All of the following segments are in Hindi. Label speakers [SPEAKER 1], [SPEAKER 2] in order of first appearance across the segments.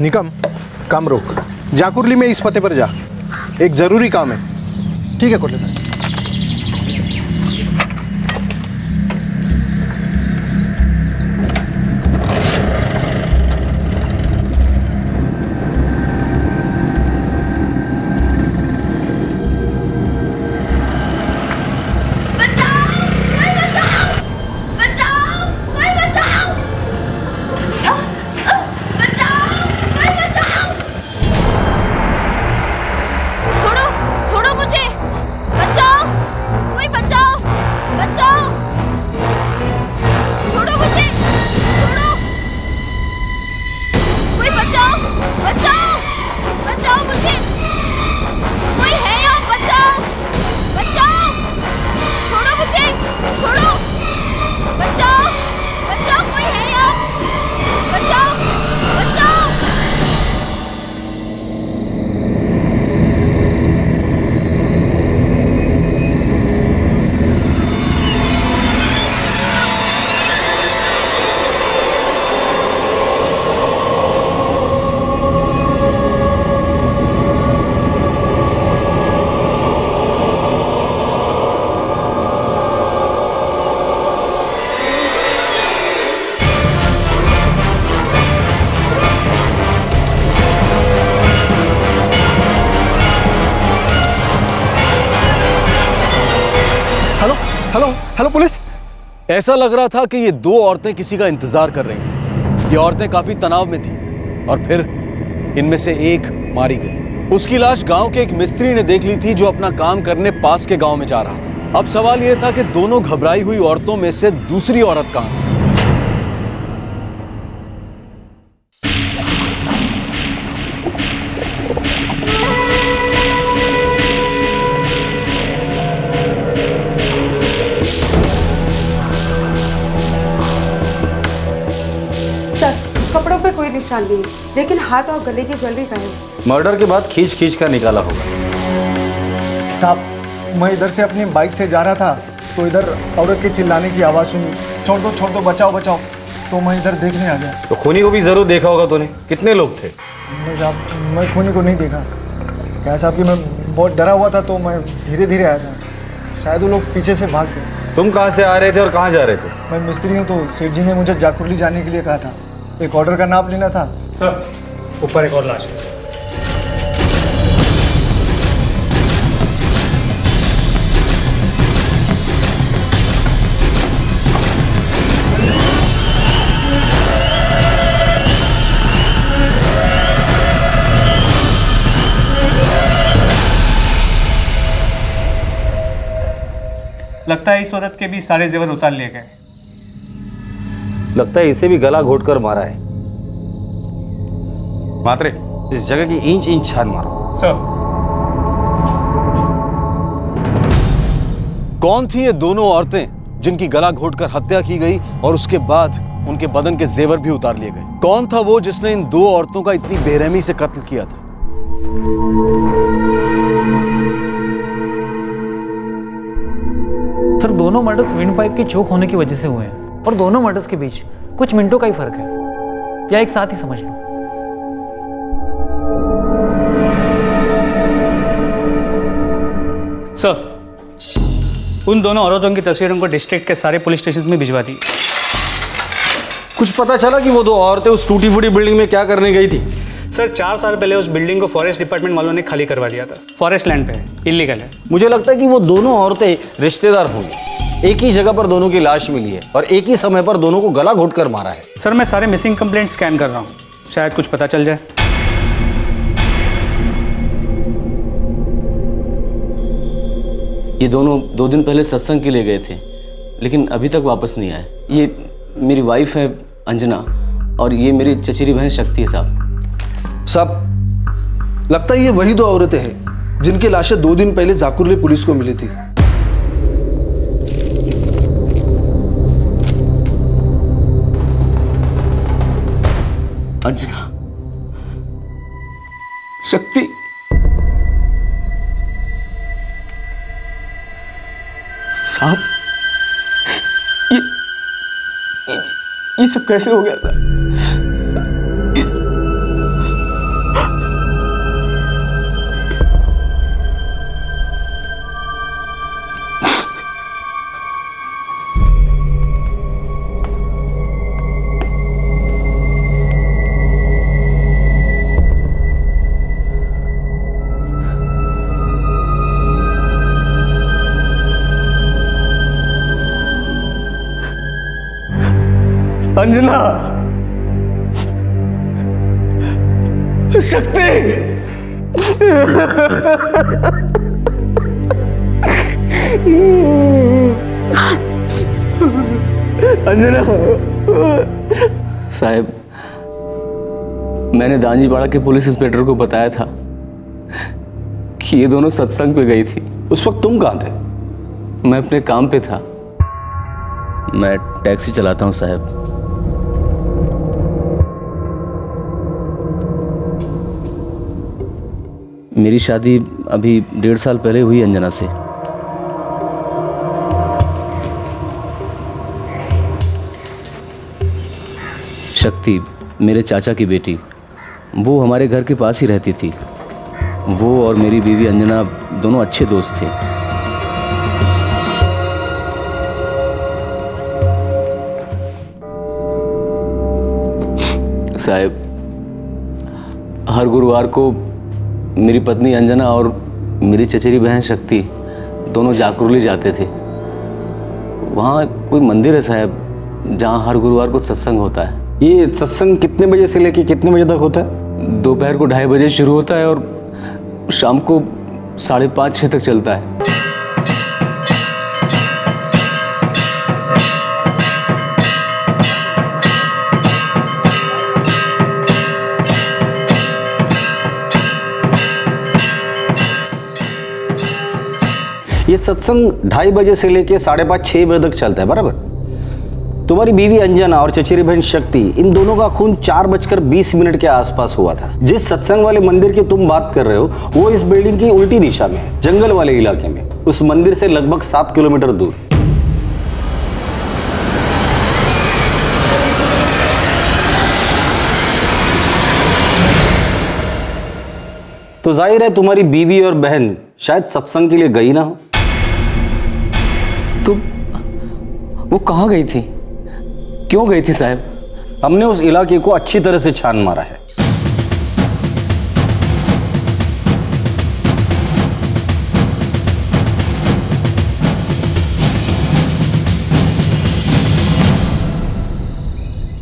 [SPEAKER 1] निकम, काम रोक, जाकुरली में इस पते पर जा, एक ज़रूरी काम है।
[SPEAKER 2] ठीक है कोटले साहब। Hello police.
[SPEAKER 3] ऐसा लग रहा था कि ये दो औरतें किसी का इंतजार कर रही थी। ये औरतें काफी तनाव में थी और फिर इनमें से एक मारी गई। उसकी लाश गांव के एक मिस्त्री ने देख ली थी जो अपना काम करने पास के गांव में जा रहा था। अब सवाल यह था कि दोनों घबराई हुई औरतों में से दूसरी औरत कहां थी।
[SPEAKER 4] कपड़ों पे कोई निशान नहीं है, लेकिन हाथ और गले की ज्वेलरी गायब।
[SPEAKER 5] मर्डर के बाद खींच खींच कर निकाला होगा।
[SPEAKER 2] साहब, मैं इधर से अपनी बाइक से जा रहा था तो इधर औरत के चिल्लाने की आवाज़ सुनी, छोड़ दो बचाओ बचाओ, तो मैं इधर देखने आ गया।
[SPEAKER 5] तो खूनी को भी जरूर देखा होगा तूने। कितने लोग थे?
[SPEAKER 2] नहीं साहब, मैं खूनी को नहीं देखा। क्या साहब कि मैं बहुत डरा हुआ था तो मैं धीरे धीरे आया था, शायद वो लोग पीछे से भाग गए।
[SPEAKER 5] तुम कहाँ से आ रहे थे और कहाँ जा रहे थे?
[SPEAKER 2] मैं मिस्त्री हूँ तो सेठ जी ने मुझे जाकुरली जाने के लिए कहा था, एक ऑर्डर का नाप लेना था।
[SPEAKER 6] सर, ऊपर एक और लाश है। लगता है इस औरत के भी सारे जेवर उतार लिए गए।
[SPEAKER 5] लगता है इसे भी गला घोट कर मारा है। मात्रे, इस जगह की इंच इंच छान मारो।
[SPEAKER 6] सर।
[SPEAKER 3] कौन थी ये दोनों औरतें जिनकी गला घोटकर हत्या की गई और उसके बाद उनके बदन के जेवर भी उतार लिए गए? कौन था वो जिसने इन दो औरतों का इतनी बेरहमी से कत्ल किया था?
[SPEAKER 7] सर, दोनों मर्डर्स विंड पाइप के चोक होने की वजह से हुए हैं और दोनों मर्डर्स के बीच कुछ मिनटों का ही फर्क है, या एक साथ ही समझ लो।
[SPEAKER 6] सर, उन दोनों औरतों की तस्वीरों को डिस्ट्रिक्ट के सारे पुलिस स्टेशन में भिजवा दी।
[SPEAKER 5] कुछ पता चला कि वो दो औरतें उस टूटी फूटी बिल्डिंग में क्या करने गई थी?
[SPEAKER 6] सर, 4 साल पहले उस बिल्डिंग को फॉरेस्ट डिपार्टमेंट वालों ने खाली करवा दिया था। फॉरेस्ट लैंड पे है, इलीगल है।
[SPEAKER 5] मुझे लगता है कि वो दोनों औरतें रिश्तेदार होंगी। एक ही जगह पर दोनों की लाश मिली है और एक ही समय पर दोनों को गला घोटकर मारा है।
[SPEAKER 6] सर, मैं सारे मिसिंग कंप्लेंट स्कैन कर रहा हूँ, शायद कुछ पता चल जाए।
[SPEAKER 8] ये दोनों 2 दिन पहले सत्संग के लिए गए थे, लेकिन अभी तक वापस नहीं आए। ये मेरी वाइफ है अंजना और ये मेरी चचेरी बहन शक्ति है।
[SPEAKER 9] साहब, लगता है ये वही दो औरतें हैं जिनकी लाशें 2 दिन पहले जाकुरली पुलिस को मिली थी।
[SPEAKER 8] अंजना, शक्ति,
[SPEAKER 9] साहब, ये सब कैसे हो गया साहब?
[SPEAKER 3] अंजना, शक्ति, अंजना।
[SPEAKER 8] साहब, मैंने दांजीपाड़ा के पुलिस इंस्पेक्टर को बताया था कि ये दोनों सत्संग पे गई थी।
[SPEAKER 5] उस वक्त तुम कहाँ थे?
[SPEAKER 8] मैं अपने काम पे था। मैं टैक्सी चलाता हूँ साहब। मेरी शादी अभी 1.5 साल पहले हुई अंजना से। शक्ति मेरे चाचा की बेटी, वो हमारे घर के पास ही रहती थी। वो और मेरी बीवी अंजना दोनों अच्छे दोस्त थे। साहब, हर गुरुवार को मेरी पत्नी अंजना और मेरी चचेरी बहन शक्ति दोनों जाकुरली जाते थे। वहाँ कोई मंदिर है साहब, जहाँ हर गुरुवार को सत्संग होता है।
[SPEAKER 5] ये सत्संग कितने बजे से लेके कितने बजे तक होता है?
[SPEAKER 8] दोपहर को 2:30 बजे शुरू होता है और शाम को 5:30-6 तक चलता है।
[SPEAKER 5] ये सत्संग 2:30 बजे से लेके 5:30-6 बजे तक चलता है, बराबर? तुम्हारी बीवी अंजना और चचेरी बहन शक्ति, इन दोनों का खून 4:20 के आसपास हुआ था। जिस सत्संग वाले मंदिर की तुम बात कर रहे हो वो इस बिल्डिंग की उल्टी दिशा में है, जंगल वाले इलाके में, उस मंदिर से लगभग 7 किलोमीटर दूर। तो जाहिर है तुम्हारी बीवी और बहन शायद सत्संग के लिए गई ना हो।
[SPEAKER 8] तो वो कहाँ गई थी? क्यों गई थी साहब?
[SPEAKER 5] हमने उस इलाके को अच्छी तरह से छान मारा है।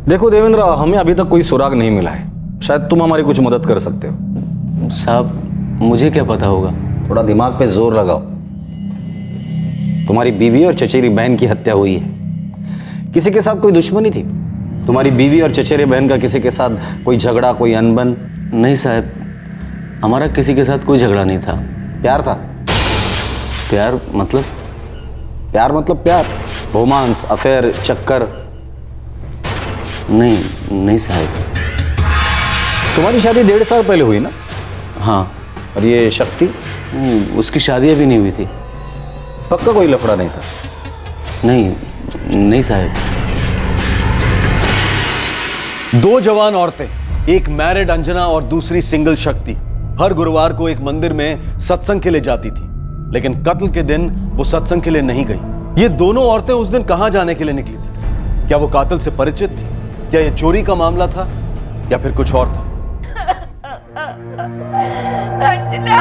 [SPEAKER 5] देखो देवेंद्र, हमें अभी तक कोई सुराग नहीं मिला है। शायद तुम हमारी कुछ मदद कर सकते हो।
[SPEAKER 8] साहब, मुझे क्या पता होगा?
[SPEAKER 5] थोड़ा दिमाग पे जोर लगाओ। तुम्हारी बीवी और चचेरी बहन की हत्या हुई है। किसी के साथ कोई दुश्मनी थी? तुम्हारी बीवी और चचेरे बहन का किसी के साथ कोई झगड़ा, कोई अनबन?
[SPEAKER 8] नहीं साहब, हमारा किसी के साथ कोई झगड़ा नहीं था।
[SPEAKER 5] प्यार था?
[SPEAKER 8] प्यार मतलब?
[SPEAKER 5] प्यार मतलब प्यार, रोमांस, अफेयर, चक्कर?
[SPEAKER 8] नहीं साहब।
[SPEAKER 5] तुम्हारी शादी 1.5 साल पहले हुई ना?
[SPEAKER 8] हाँ।
[SPEAKER 5] और ये शक्ति?
[SPEAKER 8] उसकी शादी अभी नहीं हुई थी।
[SPEAKER 5] पक्का कोई लफड़ा नहीं था?
[SPEAKER 8] नहीं साहब।
[SPEAKER 3] 2 जवान औरतें, एक मैरिड अंजना और दूसरी सिंगल शक्ति, हर गुरुवार को एक मंदिर में सत्संग के लिए जाती थी, लेकिन कत्ल के दिन वो सत्संग के लिए नहीं गई। ये दोनों औरतें उस दिन कहां जाने के लिए निकली थी? क्या वो कातिल से परिचित थी? क्या ये चोरी का मामला था या फिर कुछ और था?
[SPEAKER 10] अंजना,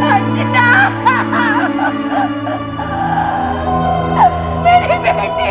[SPEAKER 10] अंजना, मेरी बेटी।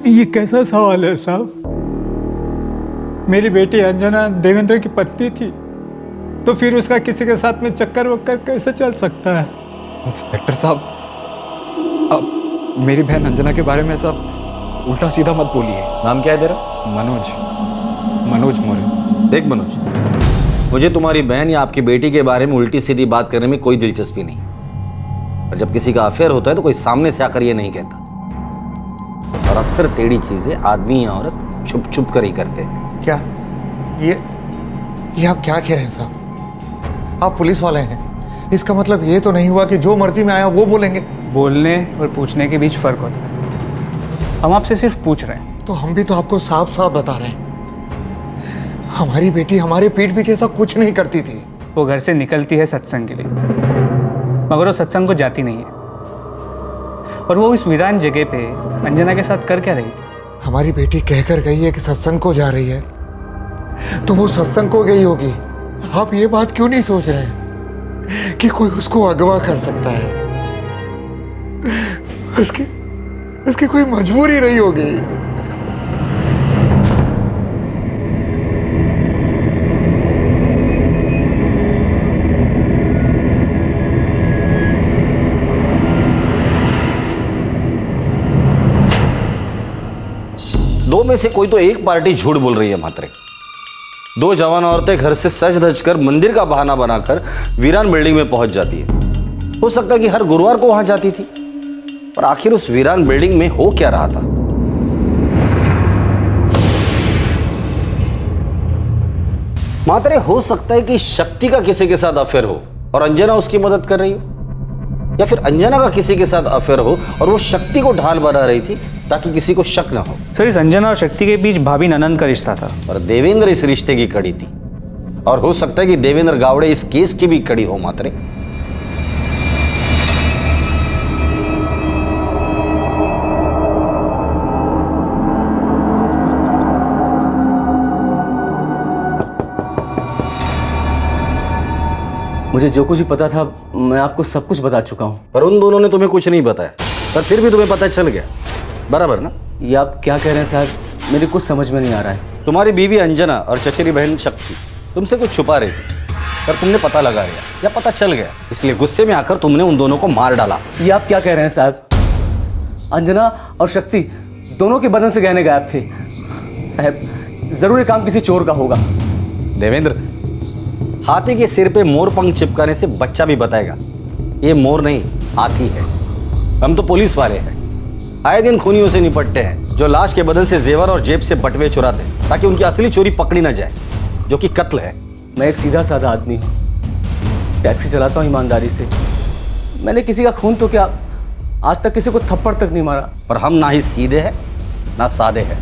[SPEAKER 2] ये कैसा सवाल है साहब? मेरी बेटी अंजना देवेंद्र की पत्नी थी, तो फिर उसका किसी के साथ में चक्कर वक्कर कैसे चल सकता है?
[SPEAKER 11] इंस्पेक्टर साहब, अब मेरी बहन अंजना के बारे में सब उल्टा सीधा मत बोलिए।
[SPEAKER 5] नाम क्या है तेरा?
[SPEAKER 11] मनोज मौर्य।
[SPEAKER 5] देख मनोज, मुझे तुम्हारी बहन या आपकी बेटी के बारे में उल्टी सीधी बात करने में कोई दिलचस्पी नहीं। और जब किसी का अफेयर होता है तो कोई सामने से आकर ये नहीं कहता। और अक्सर टेढ़ी चीजें आदमी या औरत छुप छुप कर ही करते हैं।
[SPEAKER 11] क्या ये आप क्या कह रहे हैं साहब?
[SPEAKER 12] आप पुलिस वाले हैं, इसका मतलब ये तो नहीं हुआ कि जो मर्जी में आया वो बोलेंगे।
[SPEAKER 6] बोलने और पूछने के बीच फ़र्क होता है। हम आपसे सिर्फ पूछ रहे हैं।
[SPEAKER 12] तो हम भी तो आपको साफ साफ बता रहे हैं, हमारी बेटी हमारे पीठ पीछे ऐसा कुछ नहीं करती थी।
[SPEAKER 6] वो घर से निकलती है सत्संग के लिए, मगर वो सत्संग को जाती नहीं है। और वो इस वीरान जगह पे अंजना के साथ कर क्या रही थी?
[SPEAKER 12] हमारी बेटी कहकर गई है कि सत्संग को जा रही है, तो वो सत्संग को गई होगी। आप ये बात क्यों नहीं सोच रहे हैं कि कोई उसको अगवा कर सकता है? उसकी कोई मजबूरी रही होगी।
[SPEAKER 5] दो में से कोई तो एक पार्टी झूठ बोल रही है मात्रे। दो जवान औरतें घर से सज धज कर मंदिर का बहाना बनाकर वीरान बिल्डिंग में पहुंच जाती है। हो सकता है कि हर गुरुवार को वहां जाती थी, पर आखिर उस वीरान बिल्डिंग में हो क्या रहा था? मात्रे हो सकता है कि शक्ति का किसी के साथ अफेयर हो और अंजना उसकी मदद कर रही हो, या फिर अंजना का किसी के साथ अफेयर हो और वो शक्ति को ढाल बना रही थी ताकि किसी को शक ना हो।
[SPEAKER 6] सर, इस अंजना और शक्ति के बीच भाभी ननंद का रिश्ता था
[SPEAKER 5] और देवेंद्र इस रिश्ते की कड़ी थी, और हो सकता है कि देवेंद्र गावड़े इस केस की भी कड़ी हो मात्रे।
[SPEAKER 8] मुझे जो कुछ भी पता था मैं आपको सब कुछ बता चुका हूँ।
[SPEAKER 5] पर उन दोनों ने तुम्हें कुछ नहीं बताया, पर फिर भी तुम्हें पता चल गया, बराबर ना?
[SPEAKER 8] ये आप क्या कह रहे हैं साहब, मेरे कुछ समझ में नहीं आ रहा है।
[SPEAKER 5] तुम्हारी बीवी अंजना और चचेरी बहन शक्ति तुमसे कुछ छुपा रही थी, पर तुमने पता लगा लिया या पता चल गया, इसलिए गुस्से में आकर तुमने उन दोनों को मार डाला।
[SPEAKER 8] ये आप क्या कह रहे हैं साहब? अंजना और शक्ति दोनों के बदन से गहने गायब थे। साहब, जरूर ये काम किसी चोर का होगा।
[SPEAKER 5] देवेंद्र, हाथी के सिर पे मोर पंख चिपकाने से बच्चा भी बताएगा ये मोर नहीं हाथी है। हम तो पुलिस वाले हैं, आए दिन खूनियों से निपटते हैं जो लाश के बदन से जेवर और जेब से बटवे चुराते हैं ताकि उनकी असली चोरी पकड़ी ना जाए, जो कि कत्ल है।
[SPEAKER 8] मैं एक सीधा साधा आदमी हूँ, टैक्सी चलाता हूँ ईमानदारी से। मैंने किसी का खून तो क्या, आज तक किसी को थप्पड़ तक नहीं मारा।
[SPEAKER 5] पर हम ना ही सीधे हैं ना सादे हैं,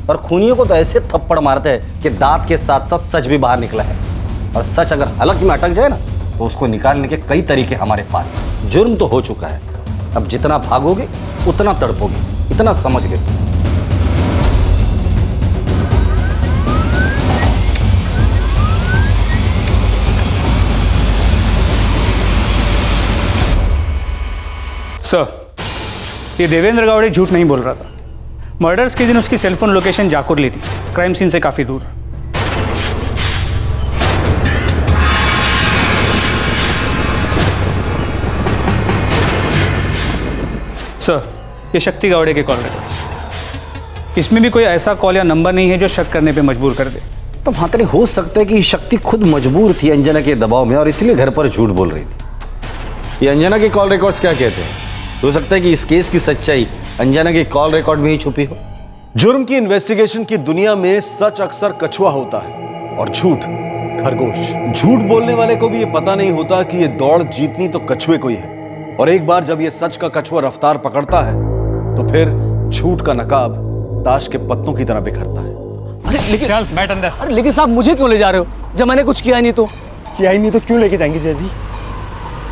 [SPEAKER 5] पर खूनियों को तो ऐसे थप्पड़ मारते हैं कि दांत के साथ साथ सच भी बाहर निकला है, और सच अगर हलक में अटक जाए ना तो उसको निकालने के कई तरीके हमारे पास हैं। जुर्म तो हो चुका है, अब जितना भागोगे उतना तड़पोगे, इतना समझ ले।
[SPEAKER 6] सर, ये देवेंद्र गावड़े झूठ नहीं बोल रहा था। मर्डर्स के दिन उसकी सेलफोन लोकेशन जाकुरली थी, क्राइम सीन से काफ़ी दूर। सर, ये शक्ति गावड़े के कॉल रिकॉर्ड्स, इसमें भी कोई ऐसा कॉल या नंबर नहीं है जो शक करने पे मजबूर कर दे।
[SPEAKER 5] तो मात्रे हो सकता है कि शक्ति खुद मजबूर थी अंजना के दबाव में और इसलिए घर पर झूठ बोल रही थी। ये अंजना के कॉल रिकॉर्ड्स क्या कहते हैं? हो सकता है कि इस केस की सच्चाई अंजना के कॉल रिकॉर्ड में ही छुपी हो।
[SPEAKER 3] जुर्म की इन्वेस्टिगेशन की दुनिया में सच अक्सर कछुआ होता है और झूठ खरगोश। झूठ बोलने वाले को भी ये पता नहीं होता कि ये दौड़ जीतनी तो कछुए को ही है, और एक बार जब ये सच का कछुआ रफ्तार पकड़ता है तो फिर झूठ का नकाब ताश के पत्तों की तरह बिखरता है।
[SPEAKER 8] अरे लेकिन
[SPEAKER 6] चल बैठ अंदर।
[SPEAKER 8] अरे लेकिन साहब, मुझे क्यों ले जा रहे हो जब मैंने कुछ किया ही नहीं? तो
[SPEAKER 11] किया ही नहीं तो क्यों लेके जाएंगे जल्दी?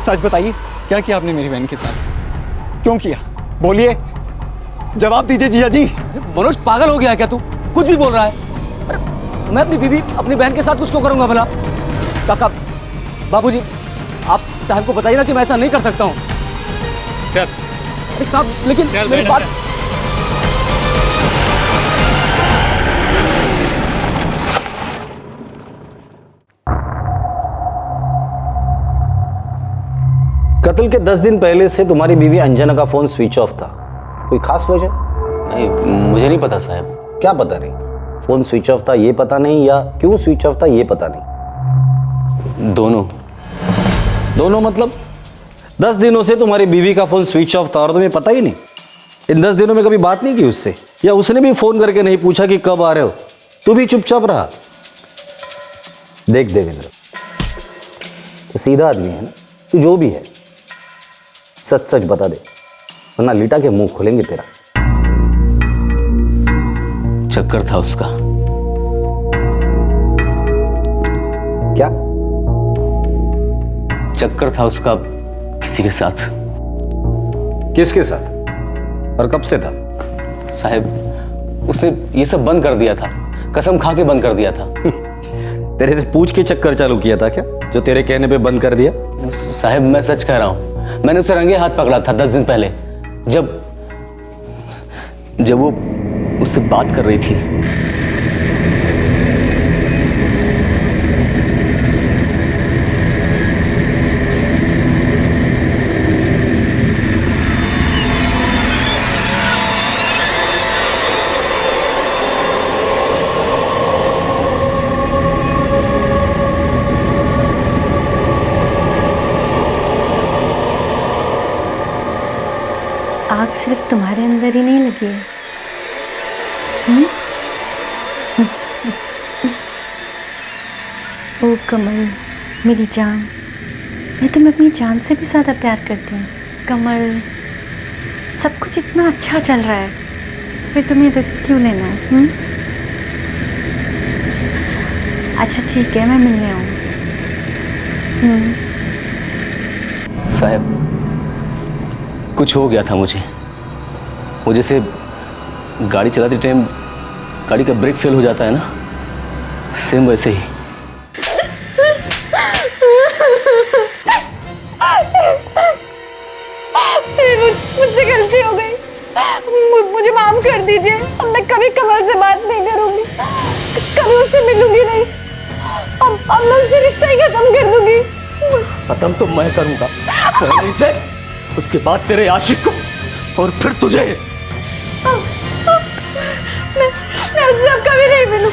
[SPEAKER 11] सच बताइए, क्या किया आपने मेरी बहन के साथ? क्यों किया? बोलिए, जवाब दीजिए जिया जी।
[SPEAKER 8] मनोज, पागल हो गया है क्या तू? कुछ भी बोल रहा है। अरे मैं अपनी बीवी अपनी बहन के साथ कुछ क्यों करूंगा भला? काका, बाबूजी, आप साहब को बताइए ना कि मैं ऐसा नहीं कर सकता हूँ।
[SPEAKER 6] चल।
[SPEAKER 8] अरे साहब, लेकिन मेरी बात।
[SPEAKER 5] कत्ल के 10 दिन पहले से तुम्हारी बीवी अंजना का फोन स्विच ऑफ था, कोई खास वजह?
[SPEAKER 8] नहीं, मुझे नहीं पता साहब।
[SPEAKER 5] क्या पता नहीं? फोन स्विच ऑफ था ये पता नहीं, या क्यों स्विच ऑफ था ये पता नहीं? दोनों मतलब 10 दिनों से तुम्हारी बीवी का फोन स्विच ऑफ था और तुम्हें पता ही नहीं? इन 10 दिनों में कभी बात नहीं की उससे, या उसने भी फोन करके नहीं पूछा कि कब आ रहे हो? तू भी चुपचाप रहा। देख देवेंद्र, तो सीधा आदमी है ना, तू जो भी है सच सच बता दे, वरना लीटा के मुंह खोलेंगे तेरा।
[SPEAKER 8] चक्कर था उसका।
[SPEAKER 5] क्या
[SPEAKER 8] चक्कर था उसका किसी के साथ।
[SPEAKER 5] किसके साथ और कब से था?
[SPEAKER 8] साहब उसने ये सब बंद कर दिया था, कसम खा के बंद कर दिया था।
[SPEAKER 5] तेरे से पूछ के चक्कर चालू किया था क्या, जो तेरे कहने पे बंद कर दिया?
[SPEAKER 8] साहब मैं सच कह रहा हूं, मैंने उसे रंगे हाथ पकड़ा था 10 दिन पहले, जब वो उससे बात कर रही थी।
[SPEAKER 13] आग सिर्फ तुम्हारे अंदर ही नहीं लगी है। ओ कमल मेरी जान, मैं तुम्हें अपनी जान से भी ज़्यादा प्यार करती हूँ। कमल सब कुछ इतना अच्छा चल रहा है, फिर तुम्हें रिस्क क्यों लेना है? अच्छा ठीक है, मैं मिलने आऊँ।
[SPEAKER 8] साहब कुछ हो गया था मुझे, वो जैसे गाड़ी चलाते टाइम गाड़ी का ब्रेक फेल हो जाता है ना, सेम वैसे ही।
[SPEAKER 10] मुझसे गलती हो गई, मुझे माफ कर दीजिए। अब मैं कभी कमल से बात नहीं करूंगी, कभी उससे मिलूंगी नहीं। अब मैं उससे रिश्ता ही खत्म कर दूंगी।
[SPEAKER 8] खत्म तो मैं करूंगा पहले से, उसके बाद तेरे आशिक को, और फिर तुझे।
[SPEAKER 10] मैं उससे अब कभी नहीं मिलूं,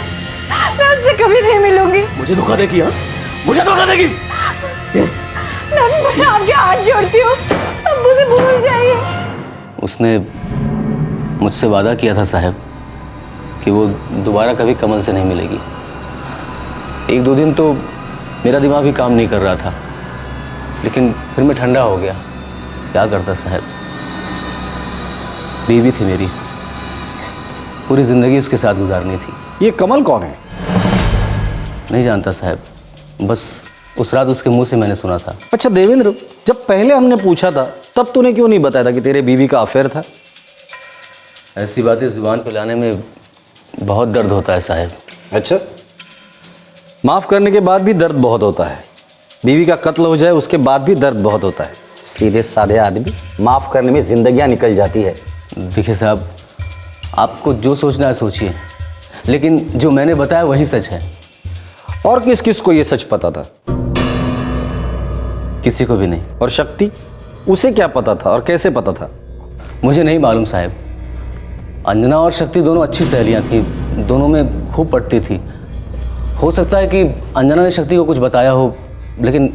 [SPEAKER 10] मैं उससे कभी नहीं मिलूंगी।
[SPEAKER 8] मुझे धोखा देगी? हाँ मुझे धोखा देगी?
[SPEAKER 10] मैं आपके हाथ जोड़ती हूँ, अब मुझे भूल जाइए।
[SPEAKER 8] उसने मुझसे वादा किया था साहब कि वो दोबारा कभी कमल से नहीं मिलेगी। 1-2 दिन तो मेरा दिमाग भी काम नहीं कर रहा था, लेकिन फिर मैं ठंडा हो गया। क्या करता साहब, बीवी थी मेरी, पूरी जिंदगी उसके साथ गुजारनी थी।
[SPEAKER 5] ये कमल कौन है?
[SPEAKER 8] नहीं जानता साहब, बस उस रात उसके मुंह से मैंने सुना था।
[SPEAKER 5] अच्छा देवेंद्र, जब पहले हमने पूछा था तब तूने क्यों नहीं बताया था कि तेरे बीवी का अफेयर था?
[SPEAKER 8] ऐसी बातें जुबान पे लाने में बहुत दर्द होता है साहब।
[SPEAKER 5] अच्छा, माफ करने के बाद भी दर्द बहुत होता है, बीवी का कत्ल हो जाए उसके बाद भी दर्द बहुत होता है। सीधे साधे आदमी माफ करने में जिंदगियां निकल जाती है।
[SPEAKER 8] देखिए साहब, आपको जो सोचना है सोचिए, लेकिन जो मैंने बताया वही सच है।
[SPEAKER 5] और किस किस को ये सच पता था?
[SPEAKER 8] किसी को भी नहीं।
[SPEAKER 5] और शक्ति, उसे क्या पता था और कैसे पता था?
[SPEAKER 8] मुझे नहीं मालूम साहब। अंजना और शक्ति दोनों अच्छी सहेलियां थीं, दोनों में खूब पटती थी। हो सकता है कि अंजना ने शक्ति को कुछ बताया हो, लेकिन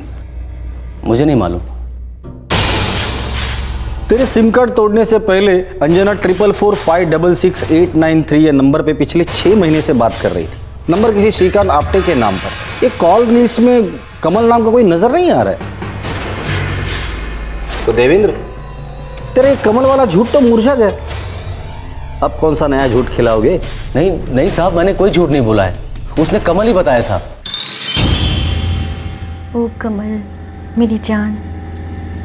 [SPEAKER 8] मुझे नहीं मालूम।
[SPEAKER 5] तेरे सिम कार्ड तोड़ने से पहले अंजना 444566893 ये नंबर पे पिछले 6 महीने से बात कर रही थी। नंबर किसी श्रीकांत आपटे के नाम पर। एक कॉल लिस्ट में कमल नाम का कोई नजर नहीं आ रहा है। तो देवेंद्र, तेरे कमल वाला झूठ तो मुरझा गया, अब कौन सा नया झूठ खिलाओगे?
[SPEAKER 8] नहीं साहब, मैंने कोई झूठ नहीं बोला है, उसने कमल ही बताया था।
[SPEAKER 13] ओ कमल मेरी जान,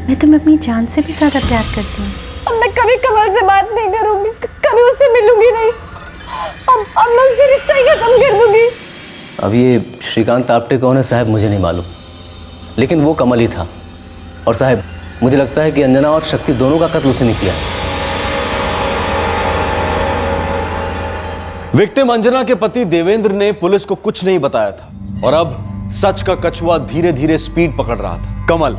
[SPEAKER 13] मैं तुम्हें अपनी जान से भी ज्यादा प्यार करती हूँ।
[SPEAKER 10] अब मैं कभी कमल से बात नहीं करूंगी, कभी उससे मिलूंगी नहीं। अब मैं उससे रिश्ता ही खत्म कर दूंगी।
[SPEAKER 8] अब ये श्रीकांत आपटे कौन है साहब, मुझे नहीं मालूम, लेकिन वो कमल ही था। और साहब मुझे लगता है कि अंजना और शक्ति दोनों का कत्ल उसने किया।
[SPEAKER 3] विक्टिम अंजना के पति देवेंद्र ने पुलिस को कुछ नहीं बताया था, और अब सच का कछुआ धीरे धीरे स्पीड पकड़ रहा था। कमल,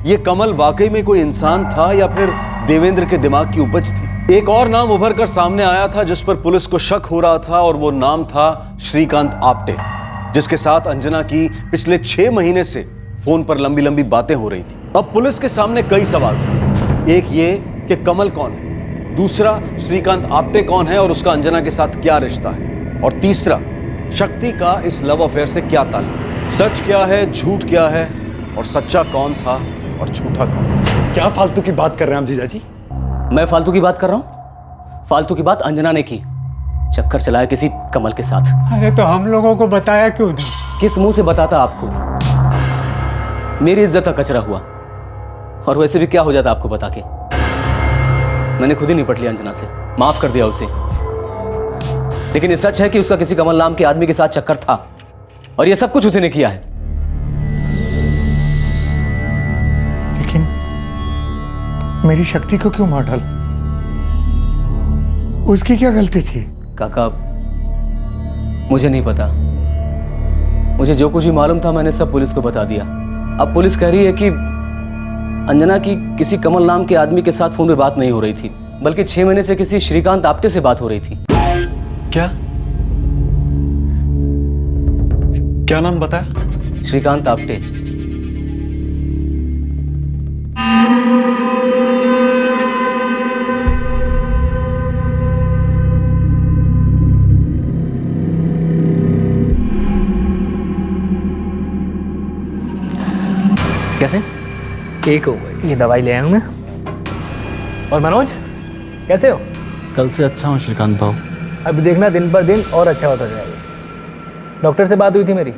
[SPEAKER 3] ये कमल वाकई में कोई इंसान था या फिर देवेंद्र के दिमाग की उपज थी? एक और नाम उभर कर सामने आया था जिस पर पुलिस को शक हो रहा था, और वो नाम था श्रीकांत आपटे, जिसके साथ अंजना की पिछले 6 महीने से फोन पर लंबी लंबी बातें हो रही थी। अब पुलिस के सामने कई सवाल थे। एक ये कि कमल कौन है, दूसरा श्रीकांत आपटे कौन है और उसका अंजना के साथ क्या रिश्ता है, और तीसरा शक्ति का इस लव अफेयर से क्या ताल्लुक। सच क्या है, झूठ क्या है, और सच्चा कौन था और झूठा कौन।
[SPEAKER 11] क्या फालतू की बात कर रहे हैं आप जीजाजी?
[SPEAKER 8] मैं फालतू की बात कर रहा हूँ? फालतू की बात अंजना ने की, चक्कर चलाया किसी कमल के साथ।
[SPEAKER 2] अरे तो हम लोगों को बताया क्यों नहीं?
[SPEAKER 8] किस मुंह से बताता आपको? मेरी इज्जत का कचरा हुआ, और वैसे भी क्या हो जाता आपको बता के। मैंने खुद ही निपट लिया अंजना से, माफ कर दिया उसे। लेकिन ये सच है कि उसका किसी कमल नाम के आदमी के साथ चक्कर था, और ये सब कुछ उसी ने किया है।
[SPEAKER 12] लेकिन मेरी शक्ति को क्यों मार डाला? उसकी क्या गलती थी?
[SPEAKER 8] काका, मुझे नहीं पता। मुझे जो कुछ भी मालूम था मैंने सब पुलिस को बता दिया। अब पुलिस कह रही है कि अंजना की किसी कमल नाम के आदमी के साथ फोन पे बात नहीं हो रही थी, बल्कि 6 महीने से किसी श्रीकांत आप्टे से बात हो रही थी।
[SPEAKER 11] क्या क्या नाम बताया?
[SPEAKER 8] श्रीकांत आप्टे।
[SPEAKER 7] कैसे? ठीक हो गई। ये दवाई ले आया हूँ मैं। और मनोज कैसे हो?
[SPEAKER 11] कल से अच्छा हूँ श्रीकांत भाऊ।
[SPEAKER 7] अब देखना दिन पर दिन और अच्छा होता जाएगा। डॉक्टर से बात हुई थी मेरी।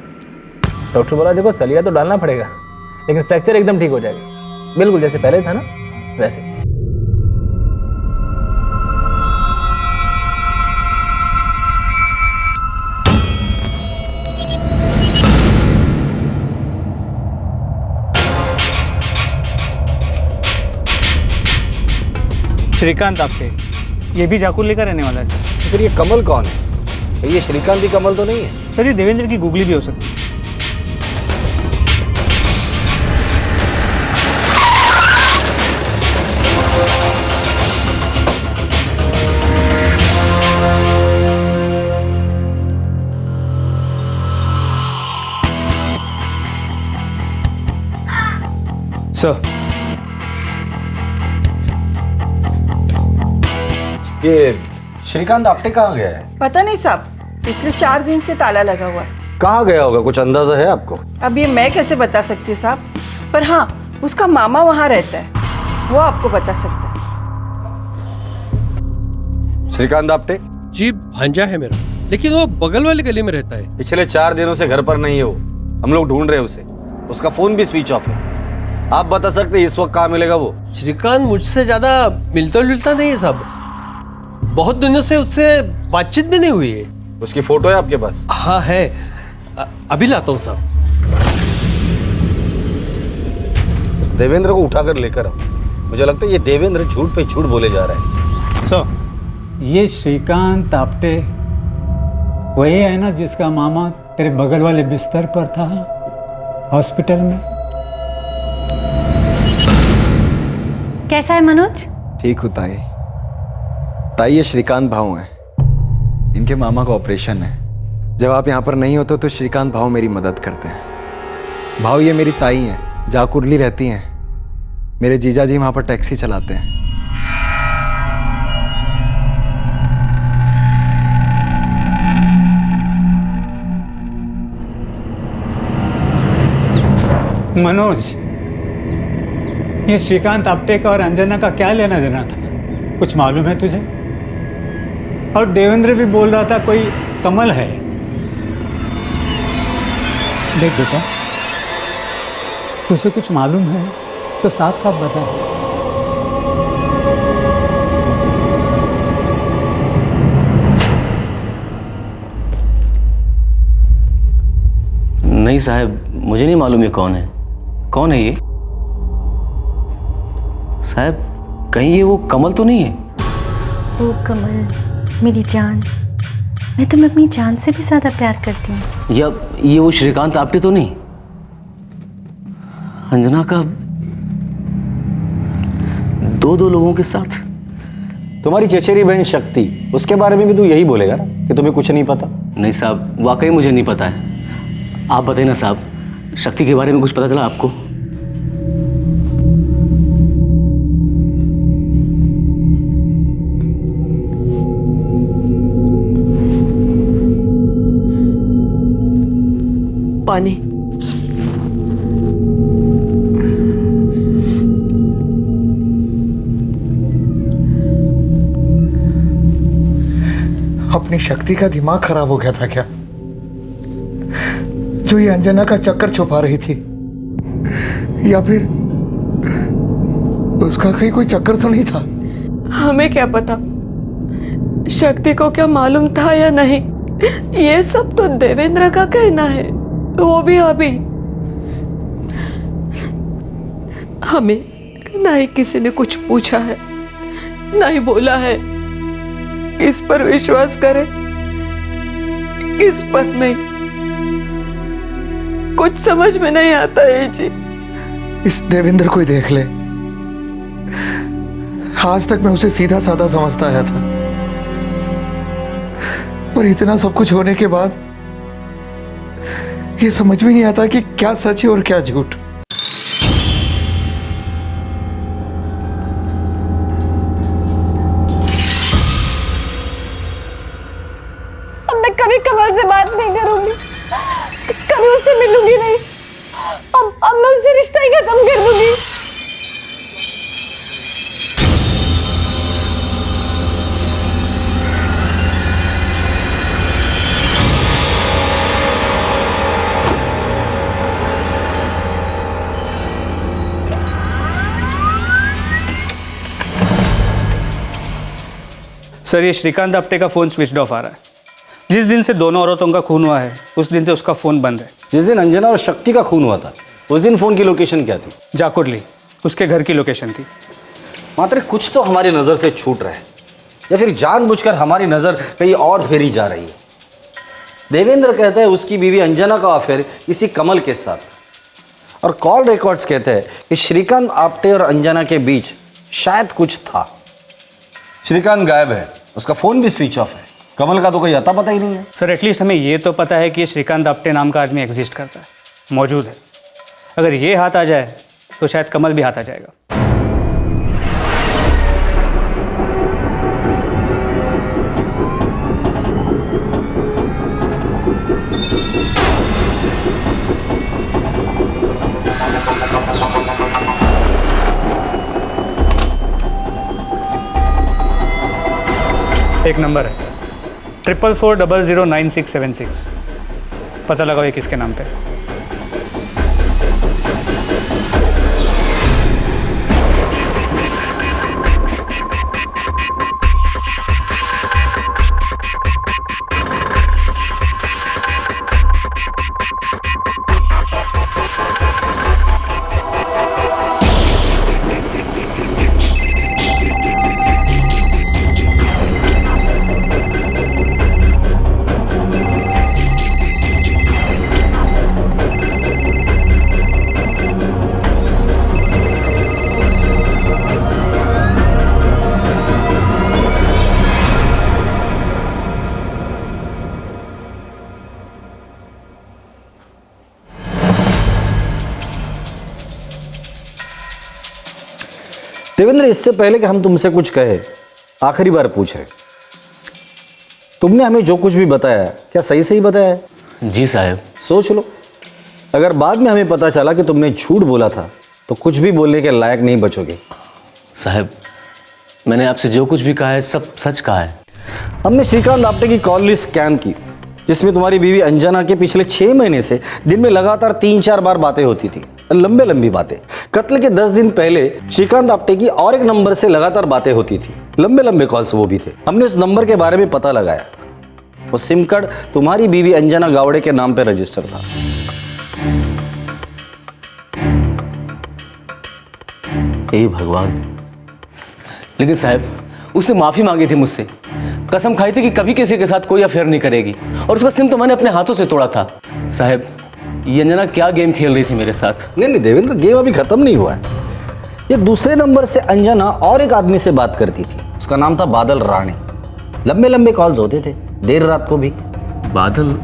[SPEAKER 7] डॉक्टर बोला देखो सलिया तो डालना पड़ेगा, लेकिन फ्रैक्चर एकदम ठीक हो जाएगा, बिल्कुल जैसे पहले था ना वैसे।
[SPEAKER 6] श्रीकांत आपके, ये भी जाकुर्ली का रहने वाला है सर।
[SPEAKER 5] फिर ये कमल कौन है? ये श्रीकांत ही कमल तो नहीं है?
[SPEAKER 6] सर ये देवेंद्र की गूगली भी हो सकती है। सर
[SPEAKER 5] ये श्रीकांत आप्टे कहाँ गया है?
[SPEAKER 14] पता नहीं साहब, पिछले 4 दिन से ताला लगा हुआ है।
[SPEAKER 5] कहाँ गया होगा, कुछ अंदाजा है आपको?
[SPEAKER 14] अब ये मैं कैसे बता सकती हूँ साहब, पर हाँ उसका मामा वहाँ रहता है, वो आपको बता सकता है।
[SPEAKER 5] श्रीकांत आप्टे?
[SPEAKER 15] जी भांजा है मेरा, लेकिन वो बगल वाली गली में रहता है।
[SPEAKER 5] पिछले 4 दिनों से घर पर नहीं है वो, हम लोग ढूंढ रहे हैं उसे। उसका फोन भी स्विच ऑफ है। आप बता सकते हैं इस वक्त कहाँ मिलेगा वो?
[SPEAKER 15] श्रीकांत मुझसे ज्यादा मिलता जुलता नहीं है साहब, बहुत दिनों से उससे बातचीत भी नहीं हुई है।
[SPEAKER 5] उसकी फोटो है आपके पास?
[SPEAKER 15] हाँ है, अभी लाता हूँ साहब।
[SPEAKER 5] उस देवेंद्र को उठाकर लेकर आओ। मुझे लगता है ये देवेंद्र झूठ पे झूठ बोले जा रहा है।
[SPEAKER 2] सर ये श्रीकांत आप्टे वही है ना जिसका मामा तेरे बगल वाले बिस्तर पर था हॉस्पिटल में?
[SPEAKER 13] कैसा है मनोज?
[SPEAKER 11] ठीक हो ताई। ताई ये श्रीकांत भाऊ हैं, इनके मामा का ऑपरेशन है। जब आप यहाँ पर नहीं होते तो श्रीकांत भाऊ मेरी मदद करते हैं। भाऊ ये मेरी ताई हैं, जाकुर्ली रहती हैं। मेरे जीजा जी वहाँ पर टैक्सी चलाते हैं।
[SPEAKER 2] मनोज ये श्रीकांत आप्टे का और अंजना का क्या लेना देना था, कुछ मालूम है तुझे? और देवेंद्र भी बोल रहा था कोई कमल है। देख बेटा, तुझे कुछ मालूम है तो साफ साफ बता दे।
[SPEAKER 8] नहीं साहब, मुझे नहीं मालूम ये कौन है। कौन है ये साहब? कहीं ये वो कमल तो नहीं है?
[SPEAKER 13] वो कमल मेरी जान, मैं तुम्हें अपनी जान से भी ज़्यादा प्यार करती हूँ।
[SPEAKER 8] या ये वो श्रीकांत आप्टे तो नहीं? अंजना का दो लोगों के साथ?
[SPEAKER 5] तुम्हारी चचेरी बहन शक्ति, उसके बारे में भी तू यही बोलेगा ना कि तुम्हें कुछ नहीं पता?
[SPEAKER 8] नहीं साहब, वाकई मुझे नहीं पता है। आप बताइए ना साहब, शक्ति के बारे में कुछ पता चला आपको?
[SPEAKER 14] पानी।
[SPEAKER 12] अपनी शक्ति का दिमाग खराब हो गया था क्या, जो ये अंजना का चक्कर छुपा रही थी? या फिर उसका कहीं कोई चक्कर तो नहीं था?
[SPEAKER 14] हमें क्या पता, शक्ति को क्या मालूम था या नहीं, ये सब तो देवेंद्र का कहना है, वो भी अभी। हमें ना ही किसी ने कुछ पूछा है, ना ही बोला है किस पर विश्वास करें, किस पर नहीं, कुछ समझ में नहीं आता है जी।
[SPEAKER 12] इस देवेंद्र को ही देख ले, आज तक मैं उसे सीधा साधा समझता आया था, पर इतना सब कुछ होने के बाद ये समझ में नहीं आता कि क्या सच है और क्या झूठ।
[SPEAKER 10] अब मैं कभी कमल से बात नहीं करूंगी, कभी उससे मिलूंगी नहीं। अब मैं उससे रिश्ता ही खत्म कर दूंगी।
[SPEAKER 6] सर, ये श्रीकांत आप्टे का फ़ोन स्विच ऑफ आ रहा है। जिस दिन से दोनों औरतों का खून हुआ है उस दिन से उसका फ़ोन बंद है।
[SPEAKER 5] जिस दिन अंजना और शक्ति का खून हुआ था उस दिन फ़ोन की लोकेशन क्या थी?
[SPEAKER 6] जाकुरली, उसके घर की लोकेशन थी।
[SPEAKER 5] मात्र कुछ तो हमारी नज़र से छूट रहा है, या फिर जानबूझकर हमारी नज़र कहीं और फेरी जा रही है। देवेंद्र कहता है उसकी बीवी अंजना का अफेयर इसी कमल के साथ, और कॉल रिकॉर्ड्स कहते हैं कि श्रीकांत आप्टे और अंजना के बीच शायद कुछ था। श्रीकांत गायब है, उसका फ़ोन भी स्विच ऑफ है, कमल का तो कोई अता पता ही नहीं है।
[SPEAKER 6] सर, एटलीस्ट हमें ये तो पता है कि श्रीकांत आप्टे नाम का आदमी एग्जिस्ट करता है, मौजूद है। अगर ये हाथ आ जाए तो शायद कमल भी हाथ आ जाएगा। एक नंबर है 44409676। पता लगाओ ये किसके नाम पे।
[SPEAKER 5] देवेंद्र, इससे पहले कि हम तुमसे कुछ कहे, आखिरी बार पूछे, तुमने हमें जो कुछ भी बताया क्या सही सही बताया है?
[SPEAKER 8] जी साहब।
[SPEAKER 5] सोच लो, अगर बाद में हमें पता चला कि तुमने झूठ बोला था तो कुछ भी बोलने के लायक नहीं बचोगे।
[SPEAKER 8] साहब, मैंने आपसे जो कुछ भी कहा है सब सच कहा है।
[SPEAKER 5] हमने श्रीकांत आप्टे की कॉल लिस्ट स्कैन की, जिसमें तुम्हारी बीवी अंजना के पिछले 6 महीने से दिन में लगातार 3-4 बार बातें होती थी, लंबी बातें। कत्ल के 10 दिन पहले श्रीकांत आप्टे की और एक नंबर से लगातार बातें होती थी, लंबे कॉल्स वो भी थे। हमने उस नंबर के बारे में पता लगाया, वो सिम कार्ड तुम्हारी बीवी अंजना गावड़े के नाम पर रजिस्टर था।
[SPEAKER 8] हे भगवान, लेकिन साहब उसने माफ़ी मांगी थी मुझसे, कसम खाई थी कि कभी किसी के साथ कोई अफेयर नहीं करेगी, और उसका सिम तो मैंने अपने हाथों से तोड़ा था। साहब, ये अंजना क्या गेम खेल रही थी मेरे साथ।
[SPEAKER 5] नहीं देवेंद्र, गेम अभी खत्म नहीं हुआ है। ये दूसरे नंबर से अंजना और एक आदमी से बात करती थी, उसका नाम था बादल राणे। लंबे कॉल्स होते थे, देर रात को भी।
[SPEAKER 8] बादल?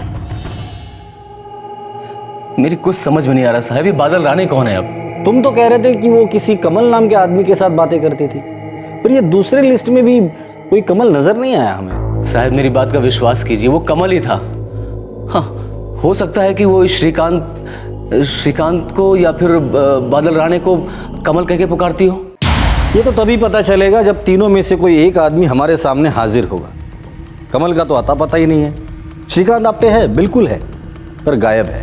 [SPEAKER 8] मेरी कुछ समझ में नहीं आ रहा साहब, ये बादल राणे कौन है? अब
[SPEAKER 5] तुम तो कह रहे थे कि वो किसी कमल नाम के आदमी के साथ बातें करती थी, पर ये दूसरे लिस्ट में भी कोई कमल नजर नहीं आया हमें।
[SPEAKER 8] साहब, मेरी बात का विश्वास कीजिए, वो कमल ही था। हाँ, हो सकता है कि वो श्रीकांत को या फिर बादल राणे को कमल कह के पुकारती हो।
[SPEAKER 5] ये तो तभी पता चलेगा जब तीनों में से कोई एक आदमी हमारे सामने हाजिर होगा। कमल का तो अता पता ही नहीं है। श्रीकांत आप पे है, बिल्कुल है, पर गायब है।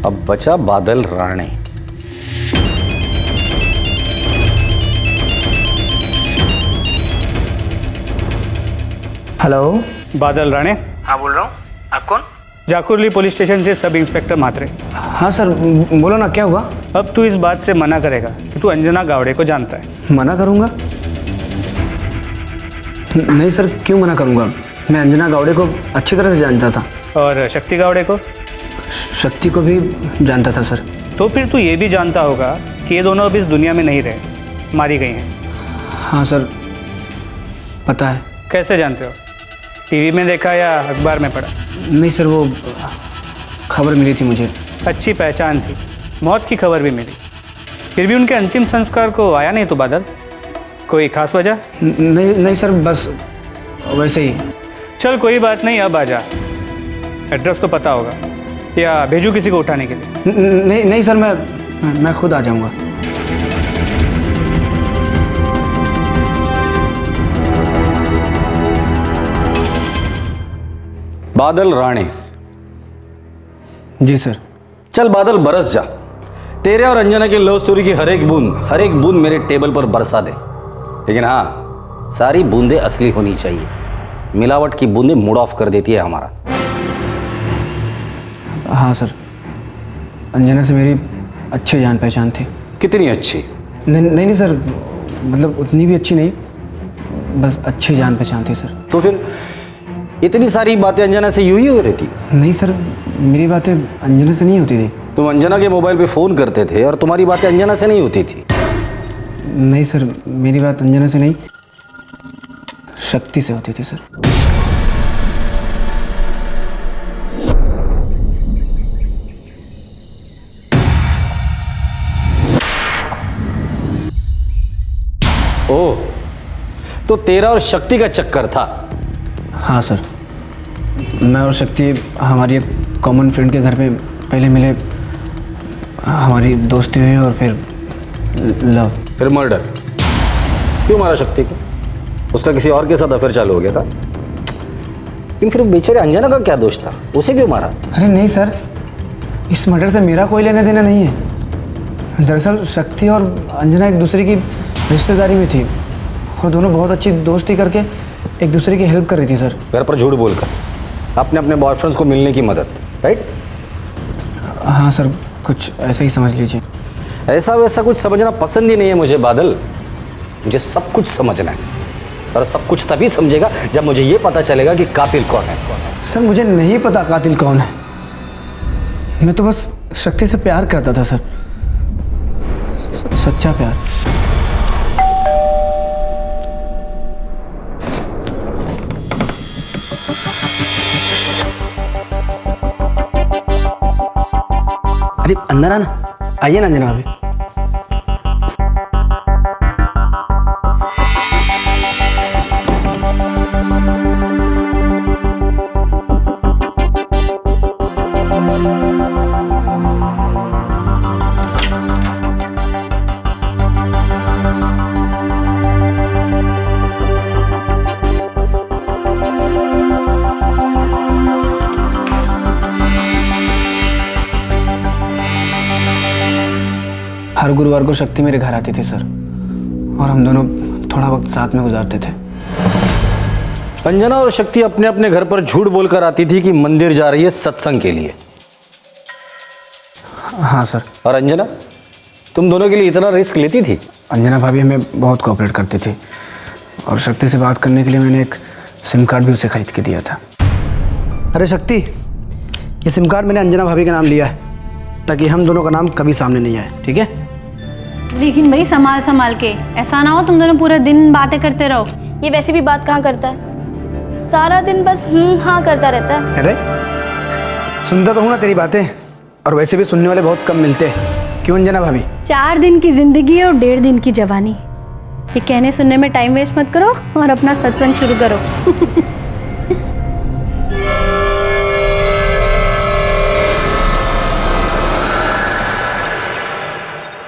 [SPEAKER 5] अब बचा बादल राणे।
[SPEAKER 7] हेलो,
[SPEAKER 6] बादल राणे।
[SPEAKER 7] हाँ बोल रहा हूँ। आप कौन?
[SPEAKER 6] जाकुरली पुलिस स्टेशन से सब इंस्पेक्टर म्हात्रे।
[SPEAKER 7] हाँ सर, बोलो ना, क्या हुआ?
[SPEAKER 6] अब तू इस बात से मना करेगा कि तू अंजना गावड़े को जानता है।
[SPEAKER 7] मना करूँगा? नहीं सर, क्यों मना करूँगा? मैं अंजना गावड़े को अच्छी तरह से जानता था।
[SPEAKER 6] और शक्ति गावड़े को?
[SPEAKER 7] शक्ति को भी जानता था सर।
[SPEAKER 6] तो फिर तू ये भी जानता होगा कि ये दोनों अब इस दुनिया में नहीं रहे, मारी गई हैं।
[SPEAKER 7] हाँ सर, पता है।
[SPEAKER 6] कैसे जानते हो? टीवी में देखा या अखबार में पढ़ा?
[SPEAKER 7] नहीं सर, वो खबर मिली थी मुझे।
[SPEAKER 6] अच्छी पहचान थी, मौत की खबर भी मिली, फिर भी उनके अंतिम संस्कार को आया नहीं तो बादल? कोई खास वजह?
[SPEAKER 7] नहीं सर, बस वैसे ही।
[SPEAKER 6] चल कोई बात नहीं, अब आ जा। एड्रेस तो पता होगा, या भेजूँ किसी को उठाने के लिए?
[SPEAKER 7] नहीं सर, मैं खुद आ जाऊँगा।
[SPEAKER 5] बादल राणे।
[SPEAKER 7] जी सर।
[SPEAKER 5] चल बादल, बरस जा। तेरे और अंजना की लव स्टोरी की हर एक बूंद मेरे टेबल पर बरसा दे। लेकिन हाँ, सारी बूंदें असली होनी चाहिए। मिलावट की बूंदें मूड ऑफ कर देती है हमारा।
[SPEAKER 7] हाँ सर, अंजना से मेरी अच्छी जान पहचान थी।
[SPEAKER 5] कितनी अच्छी?
[SPEAKER 7] नहीं सर, मतलब उतनी भी अच्छी नहीं, बस अच्छी जान पहचान थी सर।
[SPEAKER 5] तो फिर इतनी सारी बातें अंजना से यूं ही हो रही थी?
[SPEAKER 7] नहीं सर, मेरी बातें अंजना से नहीं होती थी।
[SPEAKER 5] तुम अंजना के मोबाइल पे फ़ोन करते थे और तुम्हारी बातें अंजना से नहीं होती थी?
[SPEAKER 7] नहीं सर, मेरी बात अंजना से नहीं, शक्ति से होती थी सर।
[SPEAKER 5] ओह, तो तेरा और शक्ति का चक्कर था?
[SPEAKER 7] हाँ सर, मैं और शक्ति हमारी एक कॉमन फ्रेंड के घर पे पहले मिले, हमारी दोस्ती हुई और फिर लव।
[SPEAKER 5] फिर मर्डर? क्यों मारा शक्ति को? उसका किसी और के साथ अफेयर चालू हो गया था? लेकिन फिर बेचारे अंजना का क्या दोष था? उसे क्यों मारा?
[SPEAKER 7] अरे नहीं सर, इस मर्डर से मेरा कोई लेना देना नहीं है। दरअसल शक्ति और अंजना एक दूसरे की रिश्तेदारी में थी और दोनों बहुत अच्छी दोस्ती करके एक दूसरे की हेल्प कर रही थी सर।
[SPEAKER 5] घर पर झूठ बोलकर अपने बॉयफ्रेंड्स को मिलने की मदद, राइट?
[SPEAKER 7] हाँ सर, कुछ ऐसा ही समझ लीजिए।
[SPEAKER 5] ऐसा वैसा कुछ समझना पसंद ही नहीं है मुझे बादल। मुझे सब कुछ समझना है, और सब कुछ तभी समझेगा जब मुझे ये पता चलेगा कि कातिल कौन है।
[SPEAKER 7] सर मुझे नहीं पता कातिल कौन है, मैं तो बस शक्ति से प्यार करता था सर, सच्चा प्यार। अरे अंदर आना, आइए ना अंजना भाभी। हर गुरुवार को शक्ति मेरे घर आती थी सर, और हम दोनों थोड़ा वक्त साथ में गुजारते थे।
[SPEAKER 5] अंजना और शक्ति अपने अपने घर पर झूठ बोलकर आती थी कि मंदिर जा रही है सत्संग के लिए।
[SPEAKER 7] हाँ सर।
[SPEAKER 5] और अंजना तुम दोनों के लिए इतना रिस्क लेती थी?
[SPEAKER 7] अंजना भाभी हमें बहुत कोऑपरेट करती थी, और शक्ति से बात करने के लिए मैंने एक सिम कार्ड भी उसे खरीद के दिया था। अरे शक्ति, ये सिम कार्ड मैंने अंजना भाभी का नाम लिया है ताकि हम दोनों का नाम कभी सामने नहीं आए, ठीक है?
[SPEAKER 13] लेकिन भाई संभाल संभाल के, ऐसा ना हो तुम दोनों पूरा दिन बातें करते रहो।
[SPEAKER 10] ये वैसे भी बात कहाँ करता है, सारा दिन बस हाँ करता रहता है।
[SPEAKER 7] अरे सुनता तो हूँ ना तेरी बातें, और वैसे भी सुनने वाले बहुत कम मिलते हैं, क्यों अंजना भाभी?
[SPEAKER 13] 4 दिन की जिंदगी और 1.5 दिन की जवानी, ये कहने सुनने में टाइम वेस्ट मत करो और अपना सत्संग शुरू करो।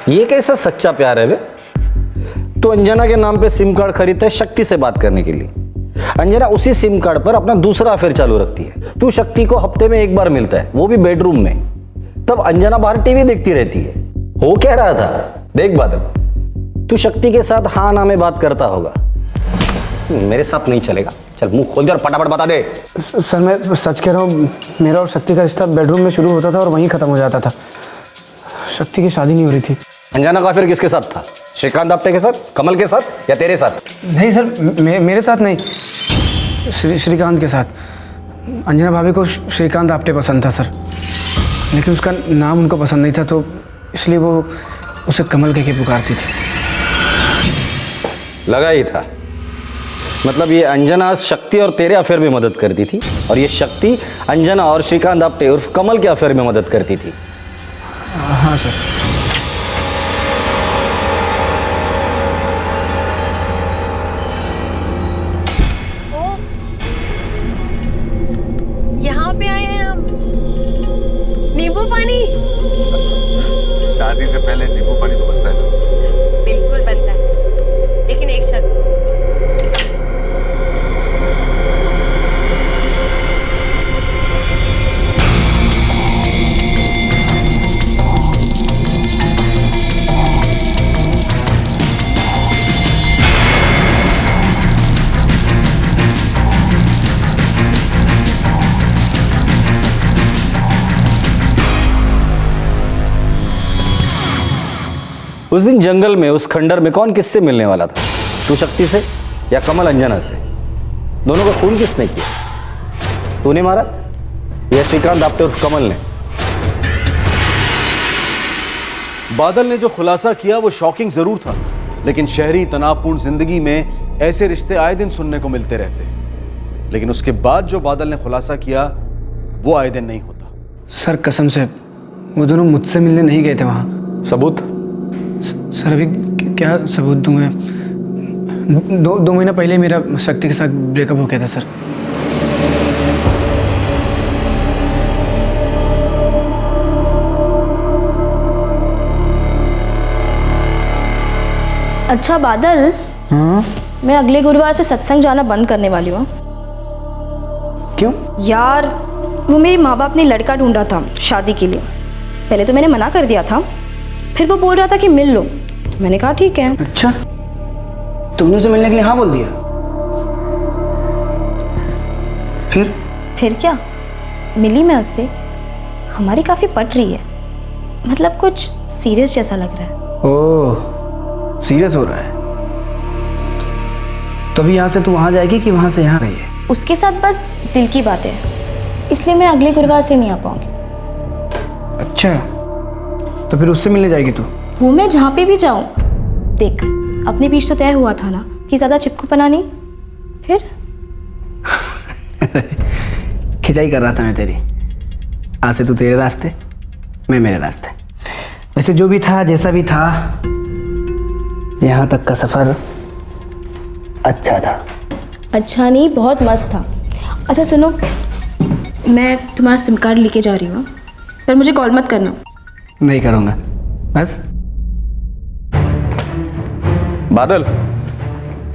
[SPEAKER 5] ये कैसा सच्चा प्यार है बे? तो अंजना के नाम पे सिम कार्ड खरीदता है शक्ति से बात करने के लिए, अंजना उसी सिम कार्ड पर अपना दूसरा अफेयर चालू रखती है। तू शक्ति को हफ्ते में एक बार मिलता है, वो भी बेडरूम में। तब अंजना बाहर टीवी देखती रहती है। हो क्या रहा था देख बादल, तू शक्ति के साथ हाँ ना में बात करता होगा। मेरे साथ नहीं चलेगा, चल मुंह खोल दे और फटाफट बता दे।
[SPEAKER 7] सर मैं सच कह रहा हूँ, मेरा और शक्ति का रिश्ता बेडरूम में शुरू होता था और वहीं खत्म हो जाता था। शक्ति की शादी नहीं हो रही थी।
[SPEAKER 5] अंजना का अफेयर किसके साथ था? श्रीकांत आप्टे के साथ, कमल के साथ या तेरे साथ?
[SPEAKER 7] नहीं सर, मेरे साथ नहीं, श्रीकांत के साथ। अंजना भाभी को श्रीकांत आप्टे पसंद था सर, लेकिन उसका नाम उनको पसंद नहीं था, तो इसलिए वो उसे कमल कह के पुकारती थी।
[SPEAKER 5] लगा ही था। मतलब ये अंजना शक्ति और तेरे अफेयर में मदद करती थी, और ये शक्ति अंजना और श्रीकांत आप्टे उर्फ कमल के अफेयर में मदद करती थी।
[SPEAKER 7] हाँ सर।
[SPEAKER 10] यहाँ पे आए हैं हम। नींबू पानी।
[SPEAKER 12] शादी से पहले नींबू पानी तो बनता है ना?
[SPEAKER 10] बिल्कुल बनता है, लेकिन एक शर्त।
[SPEAKER 5] उस दिन जंगल में उस खंडर में कौन किससे मिलने वाला था? तू शक्ति से या कमल अंजना से? दोनों का खून किसने किया? तूने मारा या श्रीकांत आप्टे उर्फ कमल ने?
[SPEAKER 3] बादल ने जो खुलासा किया वो शॉकिंग जरूर था, लेकिन शहरी तनावपूर्ण जिंदगी में ऐसे रिश्ते आए दिन सुनने को मिलते रहते हैं। लेकिन उसके बाद जो बादल ने खुलासा किया वो आए दिन नहीं होता।
[SPEAKER 7] सर कसम से वो दोनों मुझसे मिलने नहीं गए थे वहाँ।
[SPEAKER 5] सबूत?
[SPEAKER 7] सर अभी क्या सबूत दूं मैं? दो महीना पहले मेरा शक्ति के साथ ब्रेकअप हो गया था सर।
[SPEAKER 16] अच्छा बादल,
[SPEAKER 7] हाँ?
[SPEAKER 16] मैं अगले गुरुवार से सत्संग जाना बंद करने वाली हूँ।
[SPEAKER 7] क्यों?
[SPEAKER 16] यार वो मेरी माँ बाप ने लड़का ढूंढा था शादी के लिए। पहले तो मैंने मना कर दिया था, फिर वो बोल रहा था कि मिल लो, तो मैंने कहा ठीक है।
[SPEAKER 7] अच्छा, तुमने उसे मिलने के लिए हाँ बोल दिया?
[SPEAKER 16] फिर क्या, मिली मैं उससे। हमारी काफ़ी पट रही है, मतलब कुछ सीरियस जैसा लग रहा है।
[SPEAKER 7] ओह, सीरियस हो रहा है? तो अभी यहाँ से तू वहाँ जाएगी कि वहाँ से यहाँ रही है?
[SPEAKER 16] उसके साथ बस दिल की बात है, इसलिए मैं अगले गुरुवार से नहीं आ पाऊंगी।
[SPEAKER 7] अच्छा, तो फिर उससे मिलने जाएगी तू?
[SPEAKER 16] वो मैं जहाँ पे भी जाऊँ। देख, अपने बीच तो तय हुआ था ना कि ज़्यादा चिपकूपना नहीं। फिर
[SPEAKER 7] खिंचाई कर रहा था मैं तेरी। आज से तू तेरे रास्ते, मैं मेरे रास्ते। वैसे जो भी था, जैसा भी था, यहाँ तक का सफ़र अच्छा था।
[SPEAKER 16] अच्छा नहीं, बहुत मस्त था। अच्छा सुनो, मैं तुम्हारा सिम कार्ड लेके जा रही हूँ, पर मुझे कॉल मत करना।
[SPEAKER 7] नहीं करूँगा, बस।
[SPEAKER 5] बादल,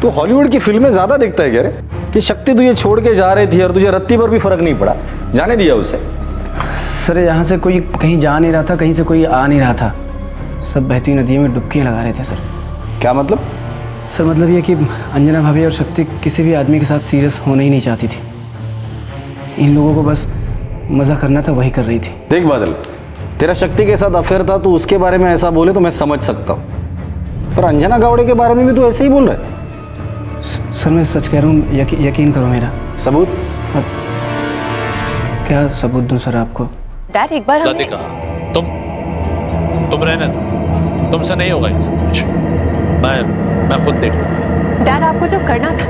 [SPEAKER 5] तू हॉलीवुड की फिल्में ज्यादा देखता है क्या रे? कि शक्ति तुझे छोड़ के जा रही थी और तुझे रत्ती पर भी फर्क नहीं पड़ा, जाने दिया उसे?
[SPEAKER 7] सर यहाँ से कोई कहीं जा नहीं रहा था, कहीं से कोई आ नहीं रहा था। सब बहती नदियों में डुबकियाँ लगा रहे थे सर।
[SPEAKER 5] क्या मतलब?
[SPEAKER 7] सर मतलब ये कि अंजना भाभी और शक्ति किसी भी आदमी के साथ सीरियस होना ही नहीं चाहती थी। इन लोगों को बस मज़ा करना था, वही कर रही थी।
[SPEAKER 5] देख बादल, तेरा शक्ति के साथ अफेयर था, तो उसके बारे में ऐसा बोले तो मैं समझ सकता हूँ, पर अंजना गावड़े के बारे में भी तो ऐसे ही बोल रहा है।
[SPEAKER 7] सर मैं सच कह रहा हूँ, यकीन करो मेरा।
[SPEAKER 5] सबूत?
[SPEAKER 7] क्या सबूत दूँ सर आपको?
[SPEAKER 10] डैड एक बार
[SPEAKER 17] गलती कहा। तुम रहने दो, तुमसे नहीं होगा ये सब कुछ। मैं खुद देख लूंगा।
[SPEAKER 10] डैड आपको जो करना था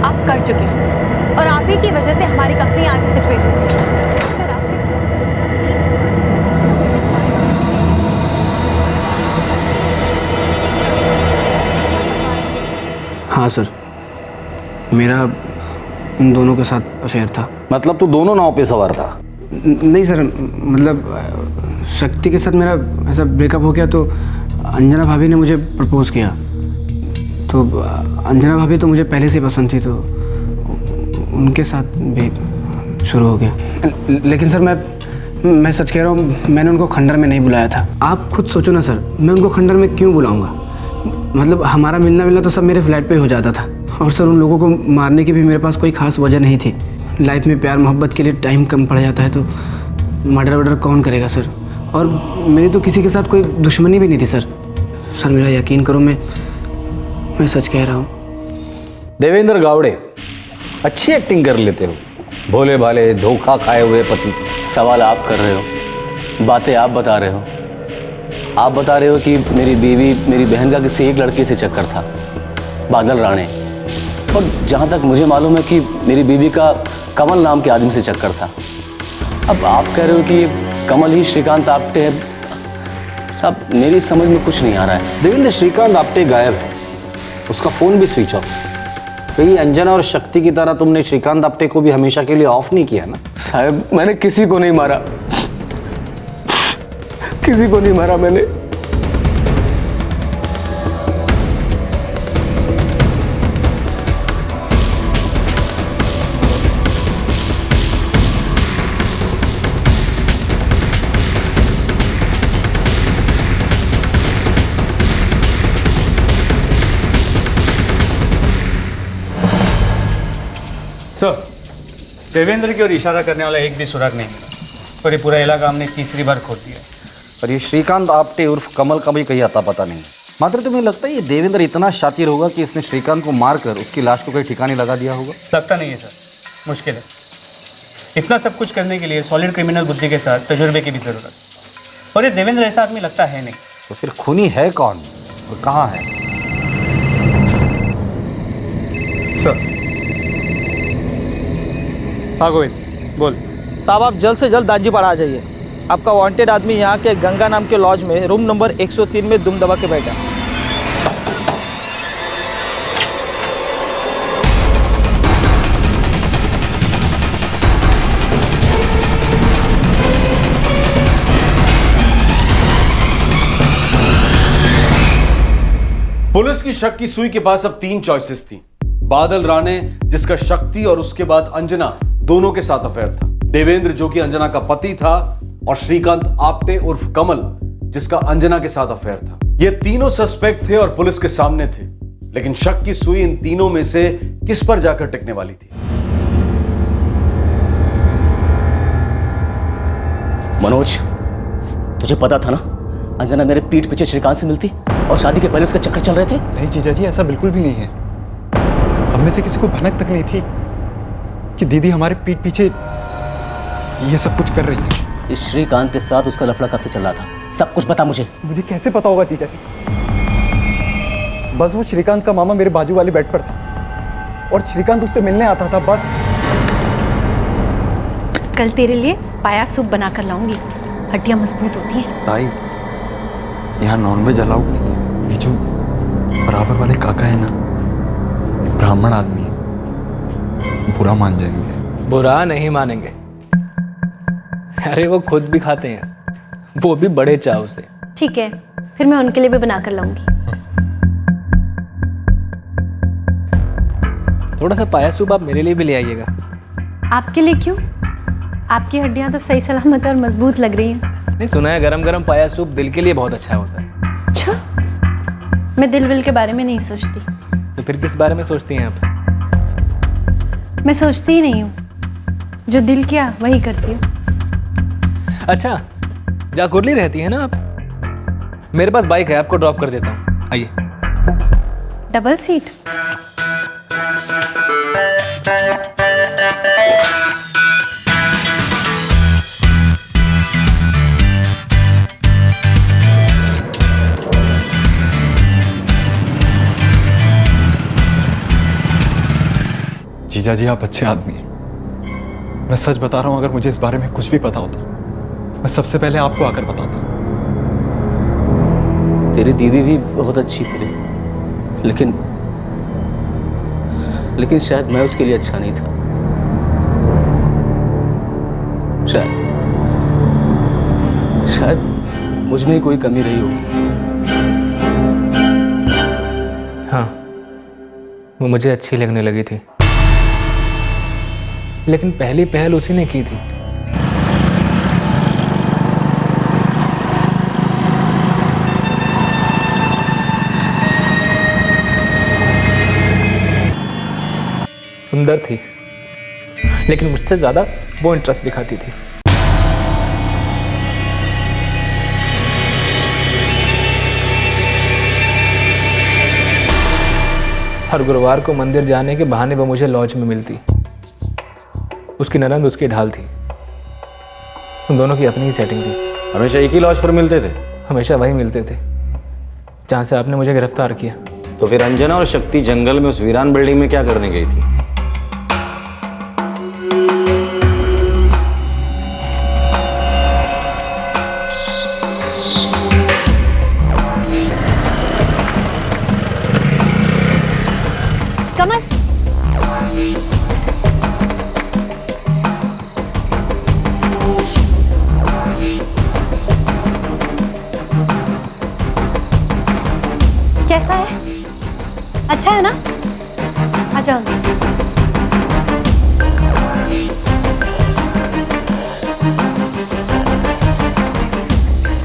[SPEAKER 10] आप कर चुके हैं, और आप ही की वजह से हमारी कंपनी आज इस सिचुएशन में है।
[SPEAKER 7] हाँ सर, मेरा उन दोनों के साथ अफेयर था।
[SPEAKER 5] मतलब तू दोनों नाव पे सवार था?
[SPEAKER 7] नहीं सर, मतलब शक्ति के साथ मेरा ऐसा ब्रेकअप हो गया, तो अंजना भाभी ने मुझे प्रपोज किया। तो अंजना भाभी तो मुझे पहले से पसंद थी, तो उनके साथ भी शुरू हो गया। लेकिन सर मैं सच कह रहा हूँ, मैंने उनको खंडर में नहीं बुलाया था। आप खुद सोचो ना सर, मैं उनको खंडर में क्यों बुलाऊंगा? मतलब हमारा मिलना तो सब मेरे फ्लैट पे हो जाता था। और सर उन लोगों को मारने की भी मेरे पास कोई खास वजह नहीं थी। लाइफ में प्यार मोहब्बत के लिए टाइम कम पड़ जाता है तो मर्डर वर्डर कौन करेगा सर? और मेरी तो किसी के साथ कोई दुश्मनी भी नहीं थी सर। सर मेरा यकीन करो, मैं सच कह रहा हूँ।
[SPEAKER 5] देवेंद्र गावड़े, अच्छी एक्टिंग कर लेते हो, भोले भाले धोखा खाए हुए पति।
[SPEAKER 8] सवाल आप कर रहे हो, बातें आप बता रहे हो। आप बता रहे हो कि मेरी बीवी, मेरी बहन का किसी एक लड़के से चक्कर था, बादल राणे। और जहाँ तक मुझे मालूम है कि मेरी बीवी का कमल नाम के आदमी से चक्कर था। अब आप कह रहे हो कि कमल ही श्रीकांत आप्टे है। साहब मेरी समझ में कुछ नहीं आ रहा है।
[SPEAKER 5] देवेंद्र, श्रीकांत आप्टे गायब है, उसका फोन भी स्विच ऑफ। कहीं अंजना और शक्ति की तरह तुमने श्रीकांत आप्टे को भी हमेशा के लिए ऑफ नहीं किया ना?
[SPEAKER 8] साहब मैंने किसी को नहीं मारा, किसी को नहीं मारा मैंने।
[SPEAKER 6] सर, देवेंद्र की ओर इशारा करने वाला एक भी सुराग नहीं मिला और ये पूरा इलाका हमने तीसरी बार खोद दिया।
[SPEAKER 5] और ये श्रीकांत आप्टे उर्फ कमल का भी कहीं अता पता नहीं। मात्र तुम्हें लगता है ये देवेंद्र इतना शातिर होगा कि इसने श्रीकांत को मारकर उसकी लाश को कहीं ठिकाने लगा दिया होगा?
[SPEAKER 6] लगता नहीं है सर, मुश्किल है। इतना सब कुछ करने के लिए सॉलिड क्रिमिनल बुद्धि के साथ तजुर्बे की भी ज़रूरत है, और ये देवेंद्र ऐसा आदमी लगता है नहीं।
[SPEAKER 5] तो फिर खूनी है कौन और कहाँ है?
[SPEAKER 6] सर, हाँ गोविंद बोल।
[SPEAKER 18] साहब आप जल्द से जल्द दांजी पड़ा आ जाइए। आपका वांटेड आदमी यहाँ के गंगा नाम के लॉज में रूम नंबर 103 में दुम दबा के बैठा।
[SPEAKER 3] पुलिस की शक की सुई के पास अब 3 चॉइसेस थी। बादल राणे, जिसका शक्ति और उसके बाद अंजना दोनों के साथ अफेयर था, देवेंद्र जो कि अंजना का पति था, और श्रीकांत आप्टे उर्फ कमल जिसका अंजना के साथ अफेयर था। ये तीनों सस्पेक्ट थे और पुलिस के सामने थे, लेकिन शक की सुई इन तीनों में से किस पर जाकर टिकने वाली थी?
[SPEAKER 19] मनोज, तुझे पता था ना अंजना मेरे पीठ पीछे श्रीकांत से मिलती और शादी के पहले उसका चक्कर चल रहे थे?
[SPEAKER 11] नहीं जीजा जी, ऐसा बिल्कुल भी नहीं है। हम में से किसी को भनक तक नहीं थी कि दीदी हमारे पीठ पीछे ये सब कुछ कर रही है।
[SPEAKER 19] इस श्रीकांत के साथ उसका लफड़ा कब से चल रहा था? सब कुछ बता मुझे।
[SPEAKER 11] मुझे कैसे पता होगा जीजा जी? बस वो श्रीकांत का मामा मेरे बाजू वाले बेड पर था और श्रीकांत उससे मिलने आता था, बस।
[SPEAKER 13] कल तेरे लिए पाया सूप बना कर लाऊंगी, हड्डियां मजबूत होती हैं।
[SPEAKER 11] ताई, यहाँ नॉनवेज अलाउड नहीं है। ये जो बराबर वाले काका है ना, ब्राह्मण आदमी है, बुरा मान जाएंगे।
[SPEAKER 15] बुरा नहीं मानेंगे। अरे वो खुद भी खाते हैं, वो भी बड़े चाव से।
[SPEAKER 13] ठीक है, फिर मैं उनके लिए भी बना कर लाऊंगी।
[SPEAKER 15] थोड़ा सा पाया सूप आप मेरे लिए भी ले आइएगा।
[SPEAKER 13] आपके लिए क्यों? आपकी हड्डियां तो सही सलामत और मजबूत लग रही हैं।
[SPEAKER 15] नहीं, सुना है गरम गरम पाया सूप दिल के लिए बहुत अच्छा होता है।
[SPEAKER 13] अच्छा, मैं दिल विल के बारे में नहीं सोचती।
[SPEAKER 15] तो फिर किस बारे में सोचती हैं आप?
[SPEAKER 13] मैं सोचती ही नहीं हूँ, जो दिल किया वही करती हूँ।
[SPEAKER 15] अच्छा, जाकुरली रहती है ना आप? मेरे पास बाइक है, आपको ड्रॉप कर देता हूँ, आइए।
[SPEAKER 13] Double seat?
[SPEAKER 11] जीजा जी, आप अच्छे आदमी हैं। मैं सच बता रहा हूं, अगर मुझे इस बारे में कुछ भी पता होता मैं सबसे पहले आपको आकर बताता।
[SPEAKER 19] तेरी दीदी भी बहुत अच्छी थी रे, लेकिन शायद मैं उसके लिए अच्छा नहीं था। शायद मुझ में ही कोई कमी रही होगी।
[SPEAKER 15] हाँ, वो मुझे अच्छी लगने लगी थी,
[SPEAKER 6] लेकिन पहली पहल उसी ने की थी। सुंदर थी, लेकिन मुझसे ज्यादा वो इंटरेस्ट दिखाती थी। हर गुरुवार को मंदिर जाने के बहाने वो मुझे लॉज में मिलती। उसकी ननंद उसकी ढाल थी। उन दोनों की अपनी ही सेटिंग थी।
[SPEAKER 5] हमेशा एक ही लॉज पर मिलते थे?
[SPEAKER 6] हमेशा वही मिलते थे जहाँ से आपने मुझे गिरफ्तार किया।
[SPEAKER 5] तो फिर अंजना और शक्ति जंगल में उस वीरान बिल्डिंग में क्या करने गई थी?
[SPEAKER 13] कमल, कैसा है? अच्छा है ना? आ जाओ।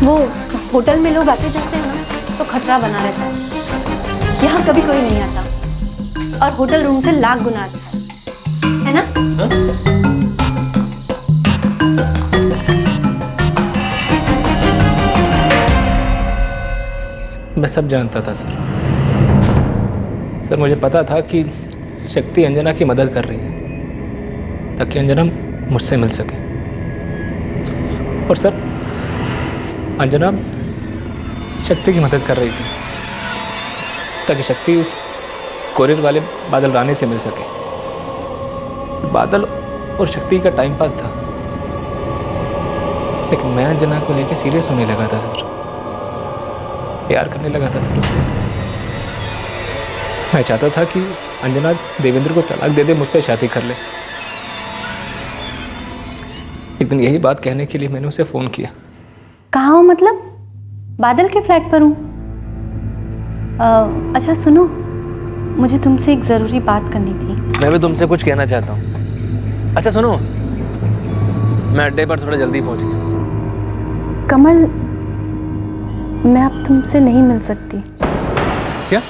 [SPEAKER 13] वो होटल में लोग आते जाते हैं ना, तो खतरा बना रहता है। यहाँ कभी कोई नहीं आता और होटल रूम से लाख गुना अच्छा है ना?
[SPEAKER 6] मैं सब जानता था सर। सर मुझे पता था कि शक्ति अंजना की मदद कर रही है ताकि अंजना मुझसे मिल सके। और सर अंजना शक्ति की मदद कर रही थी ताकि शक्ति उस कोरियर वाले बादल रानी से मिल सके। बादल और शक्ति का टाइम पास था, लेकिन मैं अंजना को लेके सीरियस होने लगा था सर। प्यार करने लगा था सर उससे। मैं चाहता था कि अंजना देवेंद्र को तलाक दे दे, मुझसे शादी कर ले। एक दिन यही बात कहने के लिए मैंने उसे फ़ोन किया।
[SPEAKER 13] कहाँ हो? मतलब बादल के फ्लैट पर हूँ। अच्छा सुनो, मुझे तुमसे एक ज़रूरी बात करनी थी।
[SPEAKER 6] मैं भी तुमसे कुछ कहना चाहता हूँ। अच्छा सुनो, मैं अड्डे पर थोड़ा जल्दी पहुँच गया।
[SPEAKER 13] कमल, मैं अब तुमसे नहीं मिल सकती।
[SPEAKER 6] क्या?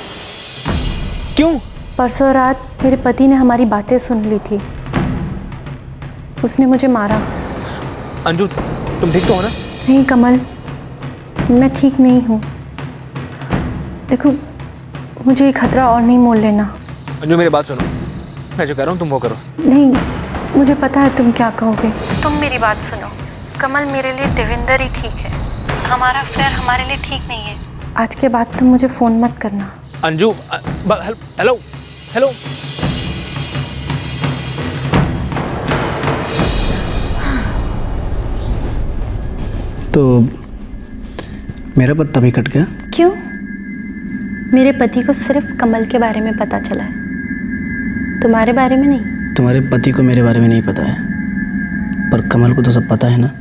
[SPEAKER 6] क्यों?
[SPEAKER 13] परसों रात मेरे पति ने हमारी बातें सुन ली थी। उसने मुझे मारा।
[SPEAKER 6] अंजू, तुम ठीक तो हो ना?
[SPEAKER 13] नहीं कमल, मैं ठीक नहीं हूँ। देखो, मुझे ये खतरा और नहीं मोल लेना।
[SPEAKER 6] अंजू मेरी बात सुनो, मैं जो कह रहा हूँ तुम वो करो।
[SPEAKER 13] नहीं, मुझे पता है तुम क्या कहोगे। तुम मेरी बात सुनो। कमल, मेरे लिए देवेंद्र ही ठीक है। हमारा अफेयर हमारे लिए ठीक नहीं है। आज के बाद तुम मुझे फ़ोन मत करना।
[SPEAKER 6] Anju, hello hello.
[SPEAKER 7] तो मेरा पत्ता भी कट गया?
[SPEAKER 13] क्यों? मेरे पति को सिर्फ कमल के बारे में पता चला है, तुम्हारे बारे में नहीं।
[SPEAKER 7] तुम्हारे पति को मेरे बारे में नहीं पता है, पर कमल को तो सब पता है ना।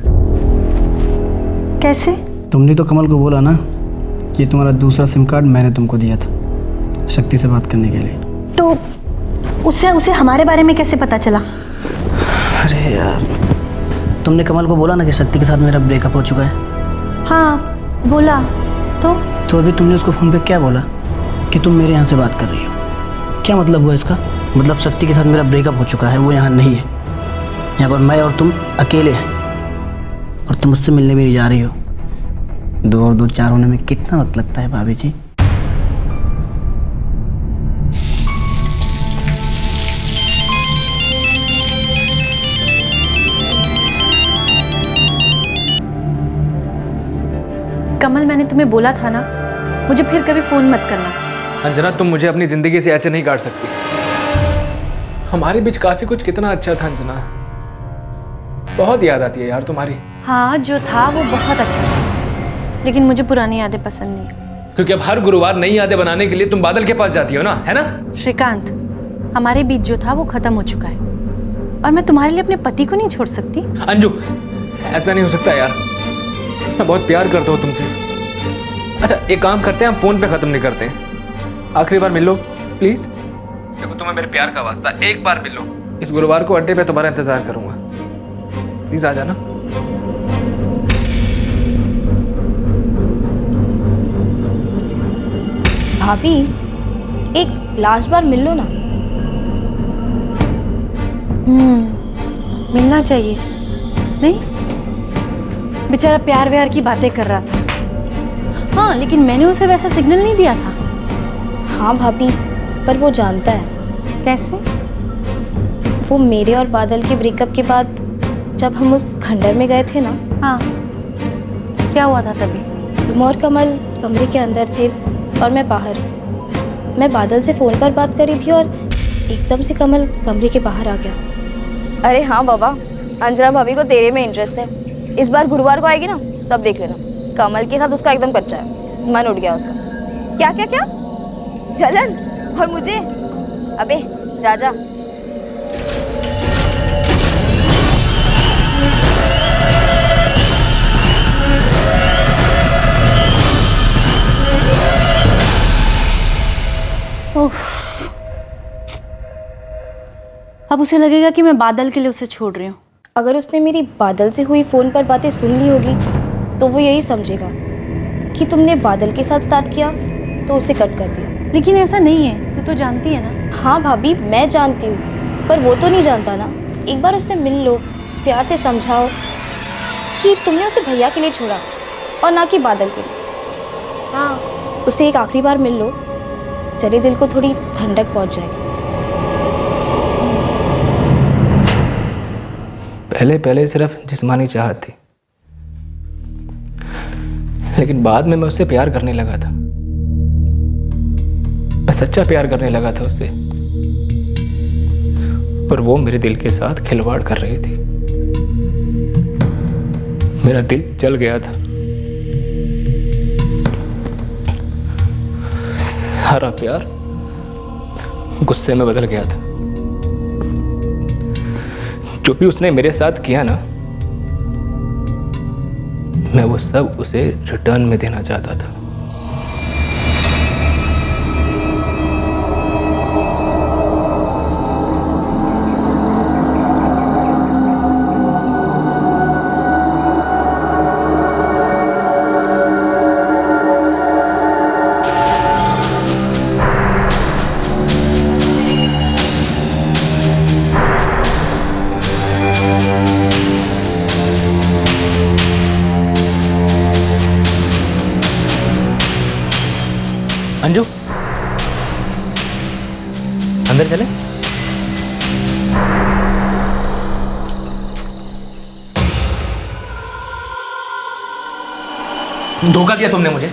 [SPEAKER 13] कैसे?
[SPEAKER 7] तुमने तो कमल को बोला ना कि तुम्हारा दूसरा सिम कार्ड मैंने तुमको दिया था शक्ति से बात करने के लिए।
[SPEAKER 13] तो उसे हमारे बारे में कैसे पता चला?
[SPEAKER 7] अरे यार, तुमने कमल को बोला ना कि शक्ति के साथ मेरा ब्रेकअप हो चुका है।
[SPEAKER 13] हाँ बोला। तो
[SPEAKER 7] अभी तुमने उसको फ़ोन पे क्या बोला कि तुम मेरे यहाँ से बात कर रही हो? क्या मतलब हुआ इसका? मतलब शक्ति के साथ मेरा ब्रेकअप हो चुका है, वो यहाँ नहीं है। यहाँ पर मैं और तुम अकेले हैं और तुम मुझसे मिलने भी नहीं जा रही हो। 2 और 2 4 होने में कितना वक्त लगता है भाभी जी?
[SPEAKER 13] कमल, मैंने तुम्हें बोला था ना, मुझे फिर कभी फ़ोन मत करना।
[SPEAKER 6] अंजना, तुम मुझे अपनी ज़िंदगी से ऐसे नहीं काट सकती। हमारे बीच काफ़ी कुछ कितना अच्छा था अंजना। बहुत याद आती है यार तुम्हारी।
[SPEAKER 13] हाँ, जो था वो बहुत अच्छा था, लेकिन मुझे पुरानी यादें पसंद नहीं।
[SPEAKER 6] क्योंकि अब हर गुरुवार नई यादें बनाने के लिए तुम बादल के पास जाती हो ना, है ना?
[SPEAKER 13] श्रीकांत, हमारे बीच जो था वो खत्म हो चुका है और मैं तुम्हारे लिए अपने पति को नहीं छोड़ सकती।
[SPEAKER 6] अंजू, ऐसा नहीं हो सकता यार। मैं बहुत प्यार करता हूँ तुमसे। अच्छा एक काम करते हैं, हम फोन पे खत्म नहीं करते हैं। आखिरी बार मिल लो प्लीज। देखो तुम्हें मेरे प्यार का वास्ता, एक बार मिल लो इस गुरुवार को अड्डे पे तुम्हारा इंतजार करूंगा। प्लीज आ जाना।
[SPEAKER 16] भाभी, एक लास्ट बार मिल लो ना।
[SPEAKER 4] मिलना चाहिए नहीं? बेचारा प्यार व्यार की बातें कर रहा था। हाँ, लेकिन मैंने उसे वैसा सिग्नल नहीं दिया था।
[SPEAKER 16] हाँ भाभी, पर वो जानता है।
[SPEAKER 4] कैसे?
[SPEAKER 16] वो मेरे और बादल के ब्रेकअप के बाद जब हम उस खंडर में गए थे ना।
[SPEAKER 4] हाँ, क्या हुआ था तभी?
[SPEAKER 16] तुम और कमल कमरे के अंदर थे और मैं बाहर। मैं बादल से फ़ोन पर बात कर रही थी और एकदम से कमल कमरे के बाहर आ गया।
[SPEAKER 13] अरे हाँ बाबा, अंजना भाभी को तेरे में इंटरेस्ट है। इस बार गुरुवार को आएगी ना, तब देख लेना। कमल के साथ उसका एकदम कच्चा है, मन उठ गया उसका। क्या क्या क्या? जलन? और मुझे? अबे जा जा।
[SPEAKER 4] अब उसे लगेगा कि मैं बादल के लिए उसे छोड़ रही हूँ।
[SPEAKER 16] अगर उसने मेरी बादल से हुई फ़ोन पर बातें सुन ली होगी तो वो यही समझेगा कि तुमने बादल के साथ स्टार्ट किया तो उसे कट कर दिया।
[SPEAKER 4] लेकिन ऐसा नहीं है, तू तो जानती है ना।
[SPEAKER 16] हाँ भाभी, मैं जानती हूँ, पर वो तो नहीं जानता ना। एक बार उससे मिल लो, प्यार से समझाओ कि तुमने उसे भैया के लिए छोड़ा और ना कि बादल के लिए। हाँ, उसे एक आखिरी बार मिल लो, चले दिल को थोड़ी ठंडक पहुँच जाएगी।
[SPEAKER 6] पहले सिर्फ जिस्मानी चाहत थी, लेकिन बाद में मैं उससे प्यार करने लगा था। मैं सच्चा प्यार करने लगा था उससे, और वो मेरे दिल के साथ खिलवाड़ कर रही थी। मेरा दिल जल गया था। सारा प्यार गुस्से में बदल गया था। जो भी उसने मेरे साथ किया ना, मैं वो सब उसे रिटर्न में देना चाहता था। अंजू, अंदर चले। धोखा दिया तुमने मुझे।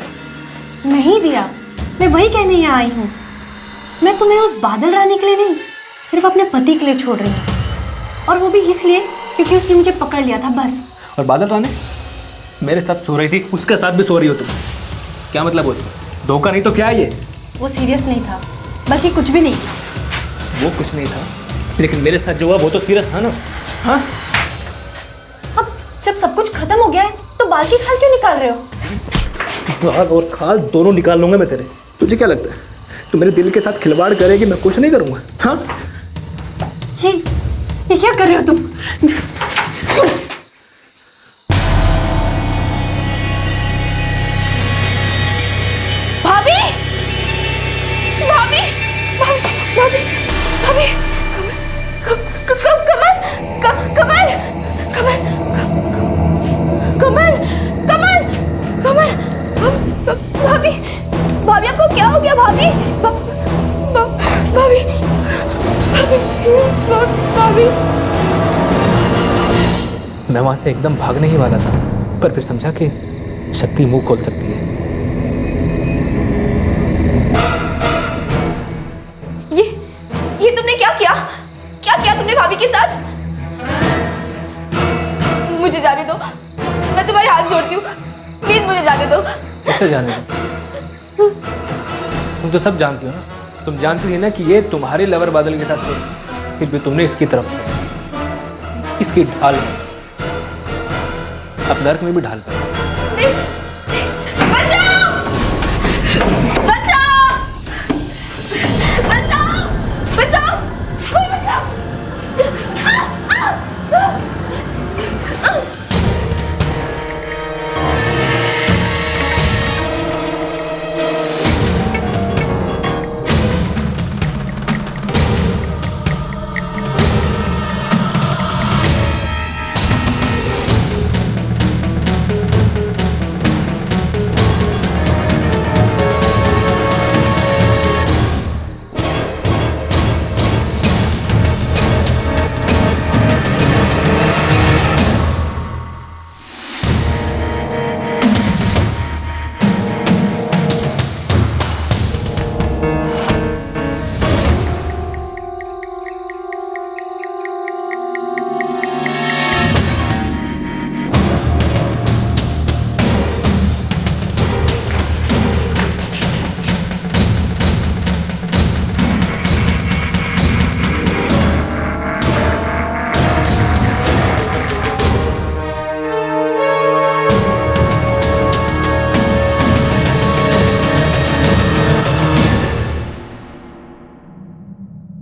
[SPEAKER 4] नहीं दिया, मैं वही कहने यहाँ आई हूँ। मैं तुम्हें उस बादल रानी के लिए नहीं, सिर्फ अपने पति के लिए छोड़ रही हूँ। और वो भी इसलिए क्योंकि उसने मुझे पकड़ लिया था, बस।
[SPEAKER 6] और बादल रानी मेरे साथ सो रही थी, उसके साथ भी सो रही हो तुम। क्या मतलब हो इसका? धोखा नहीं तो क्या है ये?
[SPEAKER 4] वो सीरियस नहीं था, बल्कि कुछ भी नहीं था।
[SPEAKER 6] वो कुछ नहीं था, लेकिन मेरे साथ जो हुआ वो तो सीरियस था ना। हाँ,
[SPEAKER 4] अब जब सब कुछ खत्म हो गया है तो बाल की खाल क्यों निकाल रहे हो?
[SPEAKER 6] बाल और खाल दोनों निकाल लूंगा मैं तेरे। तुझे क्या लगता है तू मेरे दिल के साथ खिलवाड़ करेगी, मैं कुछ नहीं करूंगा? हाँ,
[SPEAKER 4] ये क्या कर रहे हो तुम?
[SPEAKER 10] भाभी, भाभी, भाभी, भाभी, कमल, कमल, कमल, कमल, कमल, कमल, भाभी, भाभी आपको क्या हो गया? भाभी, भाभी, भाभी।
[SPEAKER 6] मैं वहां से एकदम भागने ही वाला था, पर फिर समझा कि शक्ति मुंह खोल सकती है।
[SPEAKER 10] ये तुमने क्या किया? क्या किया तुमने भाभी के साथ? मुझे जाने दो, मैं तुम्हारे हाथ जोड़ती हूँ, प्लीज मुझे जाने दो।
[SPEAKER 6] कैसे जाने दो? तुम तो सब जानती हो ना। तुम जानती है ना कि ये तुम्हारे लवर बादल के साथ थे, फिर भी तुमने इसकी तरफ, इसकी ढाल अब नर्क में भी ढाल कर।
[SPEAKER 10] बचाओ! बचाओ! बचाओ! बचाओ! कोई बचाओ!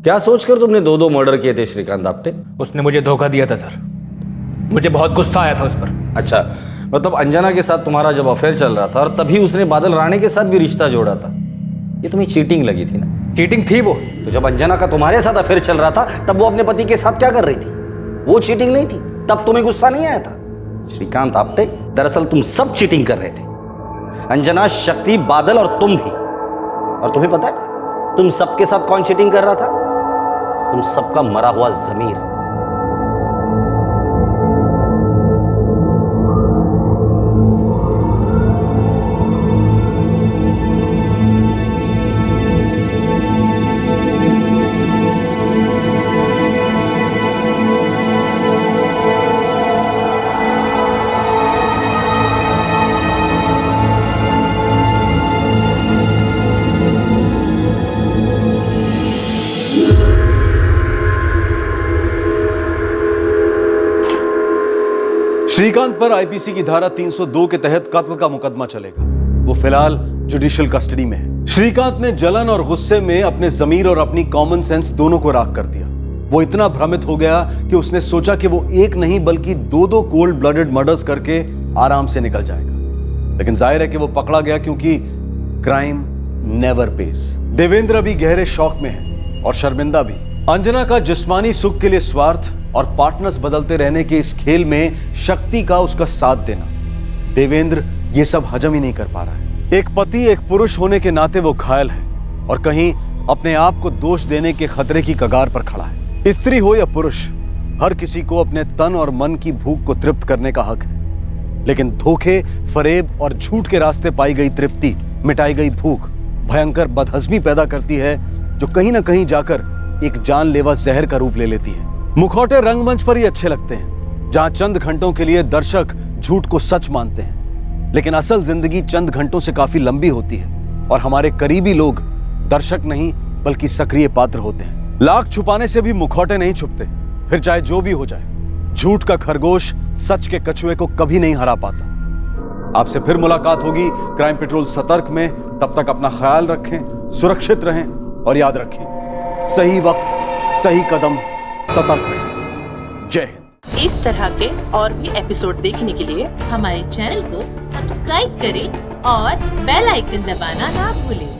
[SPEAKER 5] क्या सोचकर तुमने 2 मर्डर किए थे श्रीकांत आप्टे?
[SPEAKER 6] उसने मुझे धोखा दिया था सर, मुझे बहुत गुस्सा आया था उस पर।
[SPEAKER 5] अच्छा, मतलब अंजना के साथ तुम्हारा जब अफेयर चल रहा था और तभी उसने बादल राणे के साथ भी रिश्ता जोड़ा था, ये तुम्हें चीटिंग लगी थी ना?
[SPEAKER 6] चीटिंग थी वो।
[SPEAKER 5] तो जब अंजना का तुम्हारे साथ अफेयर चल रहा था तब वो अपने पति के साथ क्या कर रही थी? वो चीटिंग नहीं थी? तब तुम्हें गुस्सा नहीं आया था? श्रीकांत आप्टे, दरअसल तुम सब चीटिंग कर रहे थे, अंजना, शक्ति, बादल और तुम भी। और तुम्हें पता है तुम सबके साथ कौन चीटिंग कर रहा था? तुम सबका मरा हुआ जमीर।
[SPEAKER 3] श्रीकांत पर आईपीसी की धारा 302 के तहत कत्ल का मुकदमा चलेगा। वो फिलहाल जुडिशियल कस्टडी में है। श्रीकांत ने जलन और गुस्से में अपने जमीर और अपनी कॉमन सेंस दोनों को राख कर दिया। वो इतना भ्रमित हो गया कि उसने सोचा कि वो एक नहीं बल्कि 2 कोल्ड ब्लडेड मर्डर्स करके आराम से निकल जाएगा। लेकिन जाहिर है कि वो पकड़ा गया, क्योंकि क्राइम नेवर पेज। देवेंद्र अभी गहरे शौक में है और शर्मिंदा भी। अंजना का जिस्मानी सुख के लिए स्वार्थ और पार्टनर्स बदलते रहने के इस खेल में शक्ति का उसका साथ देना, देवेंद्र ये सब हजम ही नहीं कर पा रहा है। एक पति, एक पुरुष होने के नाते वो घायल है और कहीं अपने आप को दोष देने के खतरे की कगार पर खड़ा है। स्त्री हो या पुरुष, हर किसी को अपने तन और मन की भूख को तृप्त करने का हक है। लेकिन धोखे, फरेब और झूठ के रास्ते पाई गई तृप्ति, मिटाई गई भूख भयंकर बदहजमी पैदा करती है, जो कहीं ना कहीं जाकर एक जानलेवा जहर का रूप ले लेती है। मुखौटे रंगमंच पर ही अच्छे लगते हैं, जहां चंद घंटों के लिए दर्शक झूठ को सच मानते हैं, लेकिन असल जिंदगी चंद घंटों से काफी लंबी होती है और हमारे करीबी लोग दर्शक नहीं बल्कि सक्रिय पात्र होते हैं। लाख छुपाने से भी मुखौटे नहीं छुपते, फिर चाहे जो भी हो जाए। झूठ का खरगोश सच के कछुए को कभी नहीं हरा पाता। आपसे फिर मुलाकात होगी क्राइम पेट्रोल सतर्क में। तब तक अपना ख्याल रखें, सुरक्षित रहें और याद रखें, सही वक्त सही कदम, सतर्क रहें। जय हिंद।
[SPEAKER 20] इस तरह के और भी एपिसोड देखने के लिए हमारे चैनल को सब्सक्राइब करें और बेल आइकन दबाना ना भूलें।